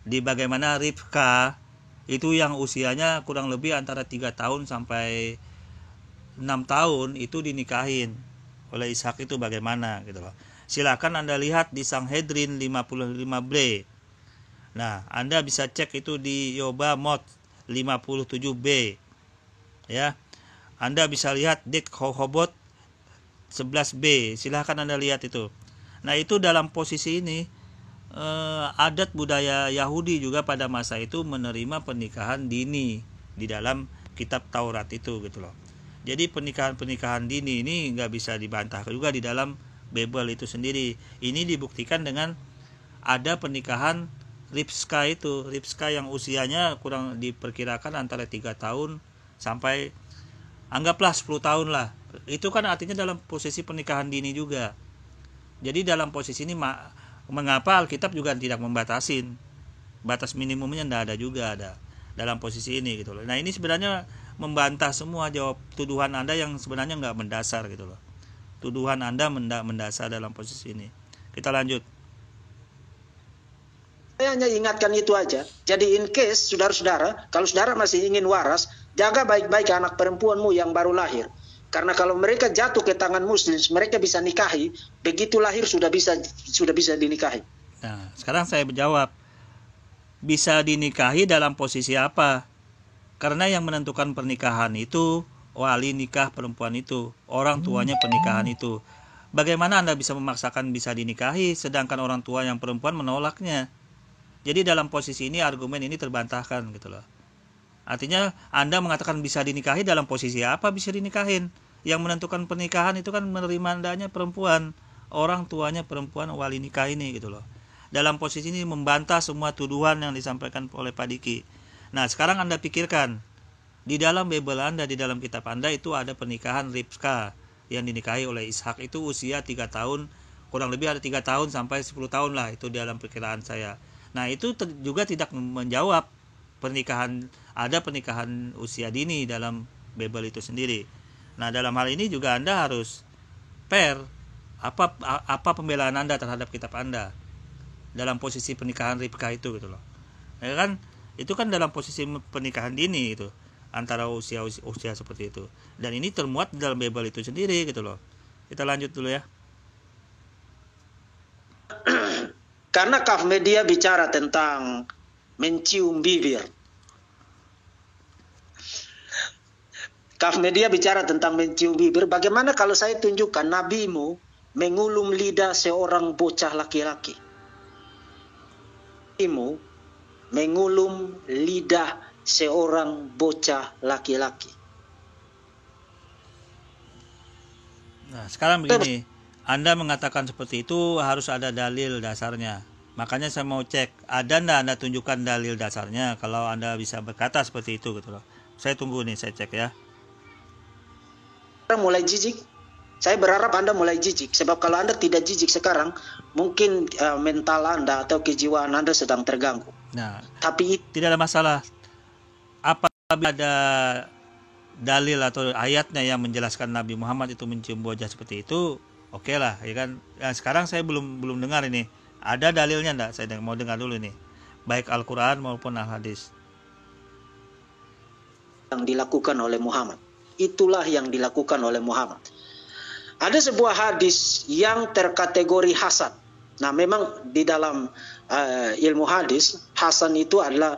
di bagaimana Ribka itu yang usianya kurang lebih antara 3 tahun sampai 6 tahun itu dinikahin oleh Ishak, itu bagaimana gitu loh. Silakan Anda lihat di Sanhedrin 55b. Nah, Anda bisa cek itu di Yoba Mod 57b. Ya. Anda bisa lihat di Kohobot 11b, silahkan Anda lihat itu. Nah, itu dalam posisi ini adat budaya Yahudi juga pada masa itu menerima pernikahan dini di dalam kitab Taurat itu gitu loh. Jadi pernikahan dini ini nggak bisa dibantah juga di dalam Bible itu sendiri. Ini dibuktikan dengan ada pernikahan Ribka itu, Ribka yang usianya kurang diperkirakan antara 3 tahun sampai anggaplah 10 tahun lah. Itu kan artinya dalam posisi pernikahan dini juga. Jadi dalam posisi ini mengapa Alkitab juga tidak membatasin, batas minimumnya tidak ada juga ada dalam posisi ini gitu loh. Nah, ini sebenarnya membantah semua jawab tuduhan Anda yang sebenarnya nggak mendasar gitu loh. Tuduhan Anda mendasar dalam posisi ini. Kita lanjut. Saya hanya ingatkan itu aja. Jadi in case saudara-saudara, kalau saudara masih ingin waras, jaga baik-baik anak perempuanmu yang baru lahir. Karena kalau mereka jatuh ke tangan muslim, mereka bisa nikahi, begitu lahir sudah bisa dinikahi. Nah, sekarang saya menjawab. Bisa dinikahi dalam posisi apa? Karena yang menentukan pernikahan itu wali nikah perempuan itu, orang tuanya pernikahan itu. Bagaimana Anda bisa memaksakan bisa dinikahi sedangkan orang tua yang perempuan menolaknya? Jadi dalam posisi ini argumen ini terbantahkan gitu loh. Artinya Anda mengatakan bisa dinikahi dalam posisi apa bisa dinikahin? Yang menentukan pernikahan itu kan menerima andanya perempuan, orang tuanya perempuan wali nikah ini gitu loh. Dalam posisi ini membantah semua tuduhan yang disampaikan oleh Pak Diki. Nah, sekarang Anda pikirkan, di dalam Bible Anda, di dalam kitab Anda itu ada pernikahan Ribka yang dinikahi oleh Ishak itu usia 3 tahun, kurang lebih ada 3 tahun sampai 10 tahun lah itu dalam perkiraan saya. Nah, itu juga tidak menjawab ada pernikahan usia dini dalam Bible itu sendiri. Nah, dalam hal ini juga Anda harus fair. Apa pembelaan Anda terhadap kitab Anda dalam posisi pernikahan Ribka itu gitu loh. Ya kan? Itu kan dalam posisi pernikahan dini itu antara usia seperti itu. Dan ini termuat dalam Bible itu sendiri gitu loh. Kita lanjut dulu ya. Karena Kaf Media bicara tentang mencium bibir. Kaf Media bicara tentang mencium bibir. Bagaimana kalau saya tunjukkan nabimu mengulum lidah seorang bocah laki-laki? Nabimu mengulum lidah seorang bocah laki-laki. Nah, sekarang begini. Anda mengatakan seperti itu harus ada dalil dasarnya. Makanya saya mau cek, ada enggak Anda tunjukkan dalil dasarnya kalau Anda bisa berkata seperti itu gitu loh. Saya tunggu nih, saya cek ya. Mulai jijik. Saya berharap Anda mulai jijik, sebab kalau Anda tidak jijik sekarang, mungkin mental Anda atau kejiwaan Anda sedang terganggu. Nah, tapi tidak ada masalah. Apabila ada dalil atau ayatnya yang menjelaskan Nabi Muhammad itu mencium bocah seperti itu, oke lah, ya kan. Nah, sekarang saya belum dengar ini. Ada dalilnya enggak? Saya mau dengar dulu nih. Baik Al-Qur'an maupun Al-Hadis. Yang dilakukan oleh Muhammad. Itulah yang dilakukan oleh Muhammad. Ada sebuah hadis yang terkategori hasan. Nah, memang di dalam ilmu hadis, hasan itu adalah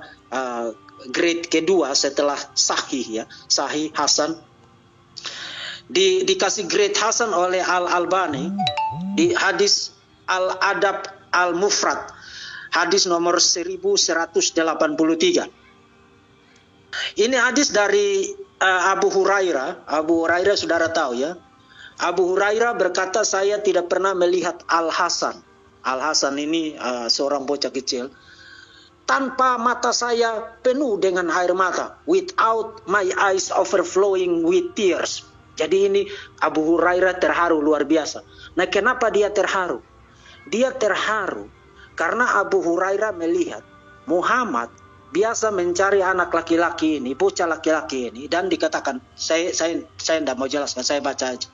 grade kedua setelah sahih ya. Sahih, hasan. Dikasih grade hasan oleh Al-Albani di hadis Al-Adab Al-Mufrad. hadis nomor 1183. Ini hadis dari Abu Hurairah. Abu Hurairah saudara tahu ya. Abu Hurairah berkata, saya tidak pernah melihat Al-Hasan. Al-Hasan ini seorang bocah kecil. Tanpa mata saya penuh dengan air mata. Without my eyes overflowing with tears. Jadi ini Abu Hurairah terharu luar biasa. Nah, kenapa dia terharu? Dia terharu karena Abu Hurairah melihat Muhammad biasa mencari anak laki-laki ini, bocah laki-laki ini, dan dikatakan, saya tidak mau jelaskan, saya baca aja.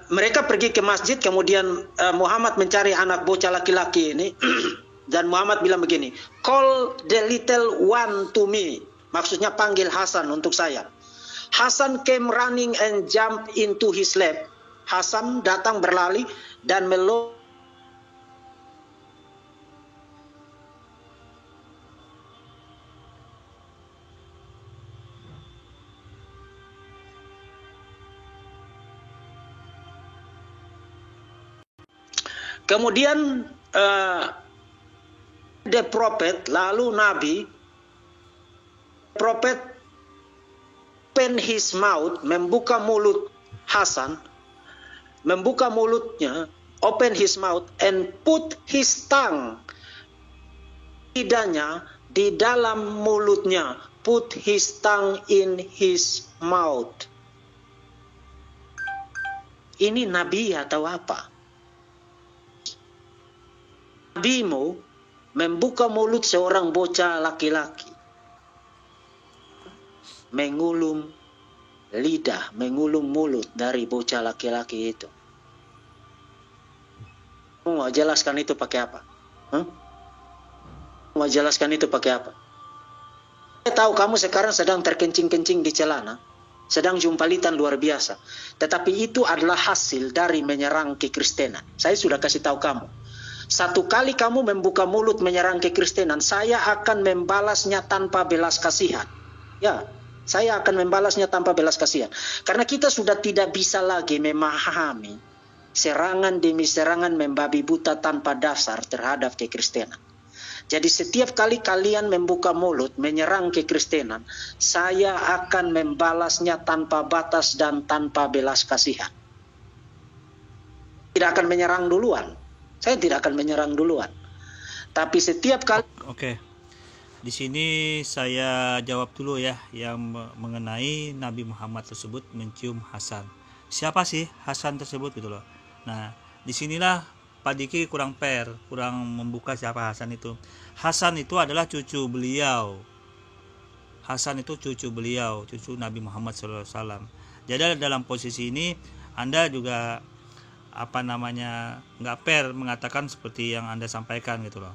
Mereka pergi ke masjid, kemudian Muhammad mencari anak bocah laki-laki ini, dan Muhammad bilang begini, call the little one to me, maksudnya panggil Hasan untuk saya. Hasan came running and jumped into his lap. Hasan datang berlari dan kemudian the prophet, lalu Nabi, prophet open his mouth, membuka mulut Hasan, membuka mulutnya, open his mouth and put his tongue, lidahnya di dalam mulutnya, put his tongue in his mouth. Ini nabi atau apa? Nabimu membuka mulut seorang bocah laki-laki, mengulum lidah, mengulum mulut dari bocah laki-laki itu. Mau jelaskan itu pakai apa? Mau jelaskan itu pakai apa? Saya tahu kamu sekarang sedang terkencing-kencing di celana, sedang jumpalitan luar biasa. Tetapi itu adalah hasil dari menyerang kekristenan. Saya sudah kasih tahu kamu. Satu kali kamu membuka mulut menyerang kekristenan, saya akan membalasnya tanpa belas kasihan. Ya, saya akan membalasnya tanpa belas kasihan. Karena kita sudah tidak bisa lagi memahami serangan demi serangan membabi buta tanpa dasar terhadap kekristenan. Jadi setiap kali kalian membuka mulut menyerang kekristenan, saya akan membalasnya tanpa batas dan tanpa belas kasihan. Tidak akan menyerang duluan. Saya tidak akan menyerang duluan. Tapi setiap kali... Oke. Di sini saya jawab dulu ya yang mengenai Nabi Muhammad tersebut mencium Hasan. Siapa sih Hasan tersebut gitu loh. Nah, disinilah Pak Diki kurang membuka siapa Hasan itu. Hasan itu adalah cucu beliau. Hasan itu cucu beliau, cucu Nabi Muhammad SAW. Jadi dalam posisi ini Anda juga nggak fair mengatakan seperti yang Anda sampaikan gitu loh.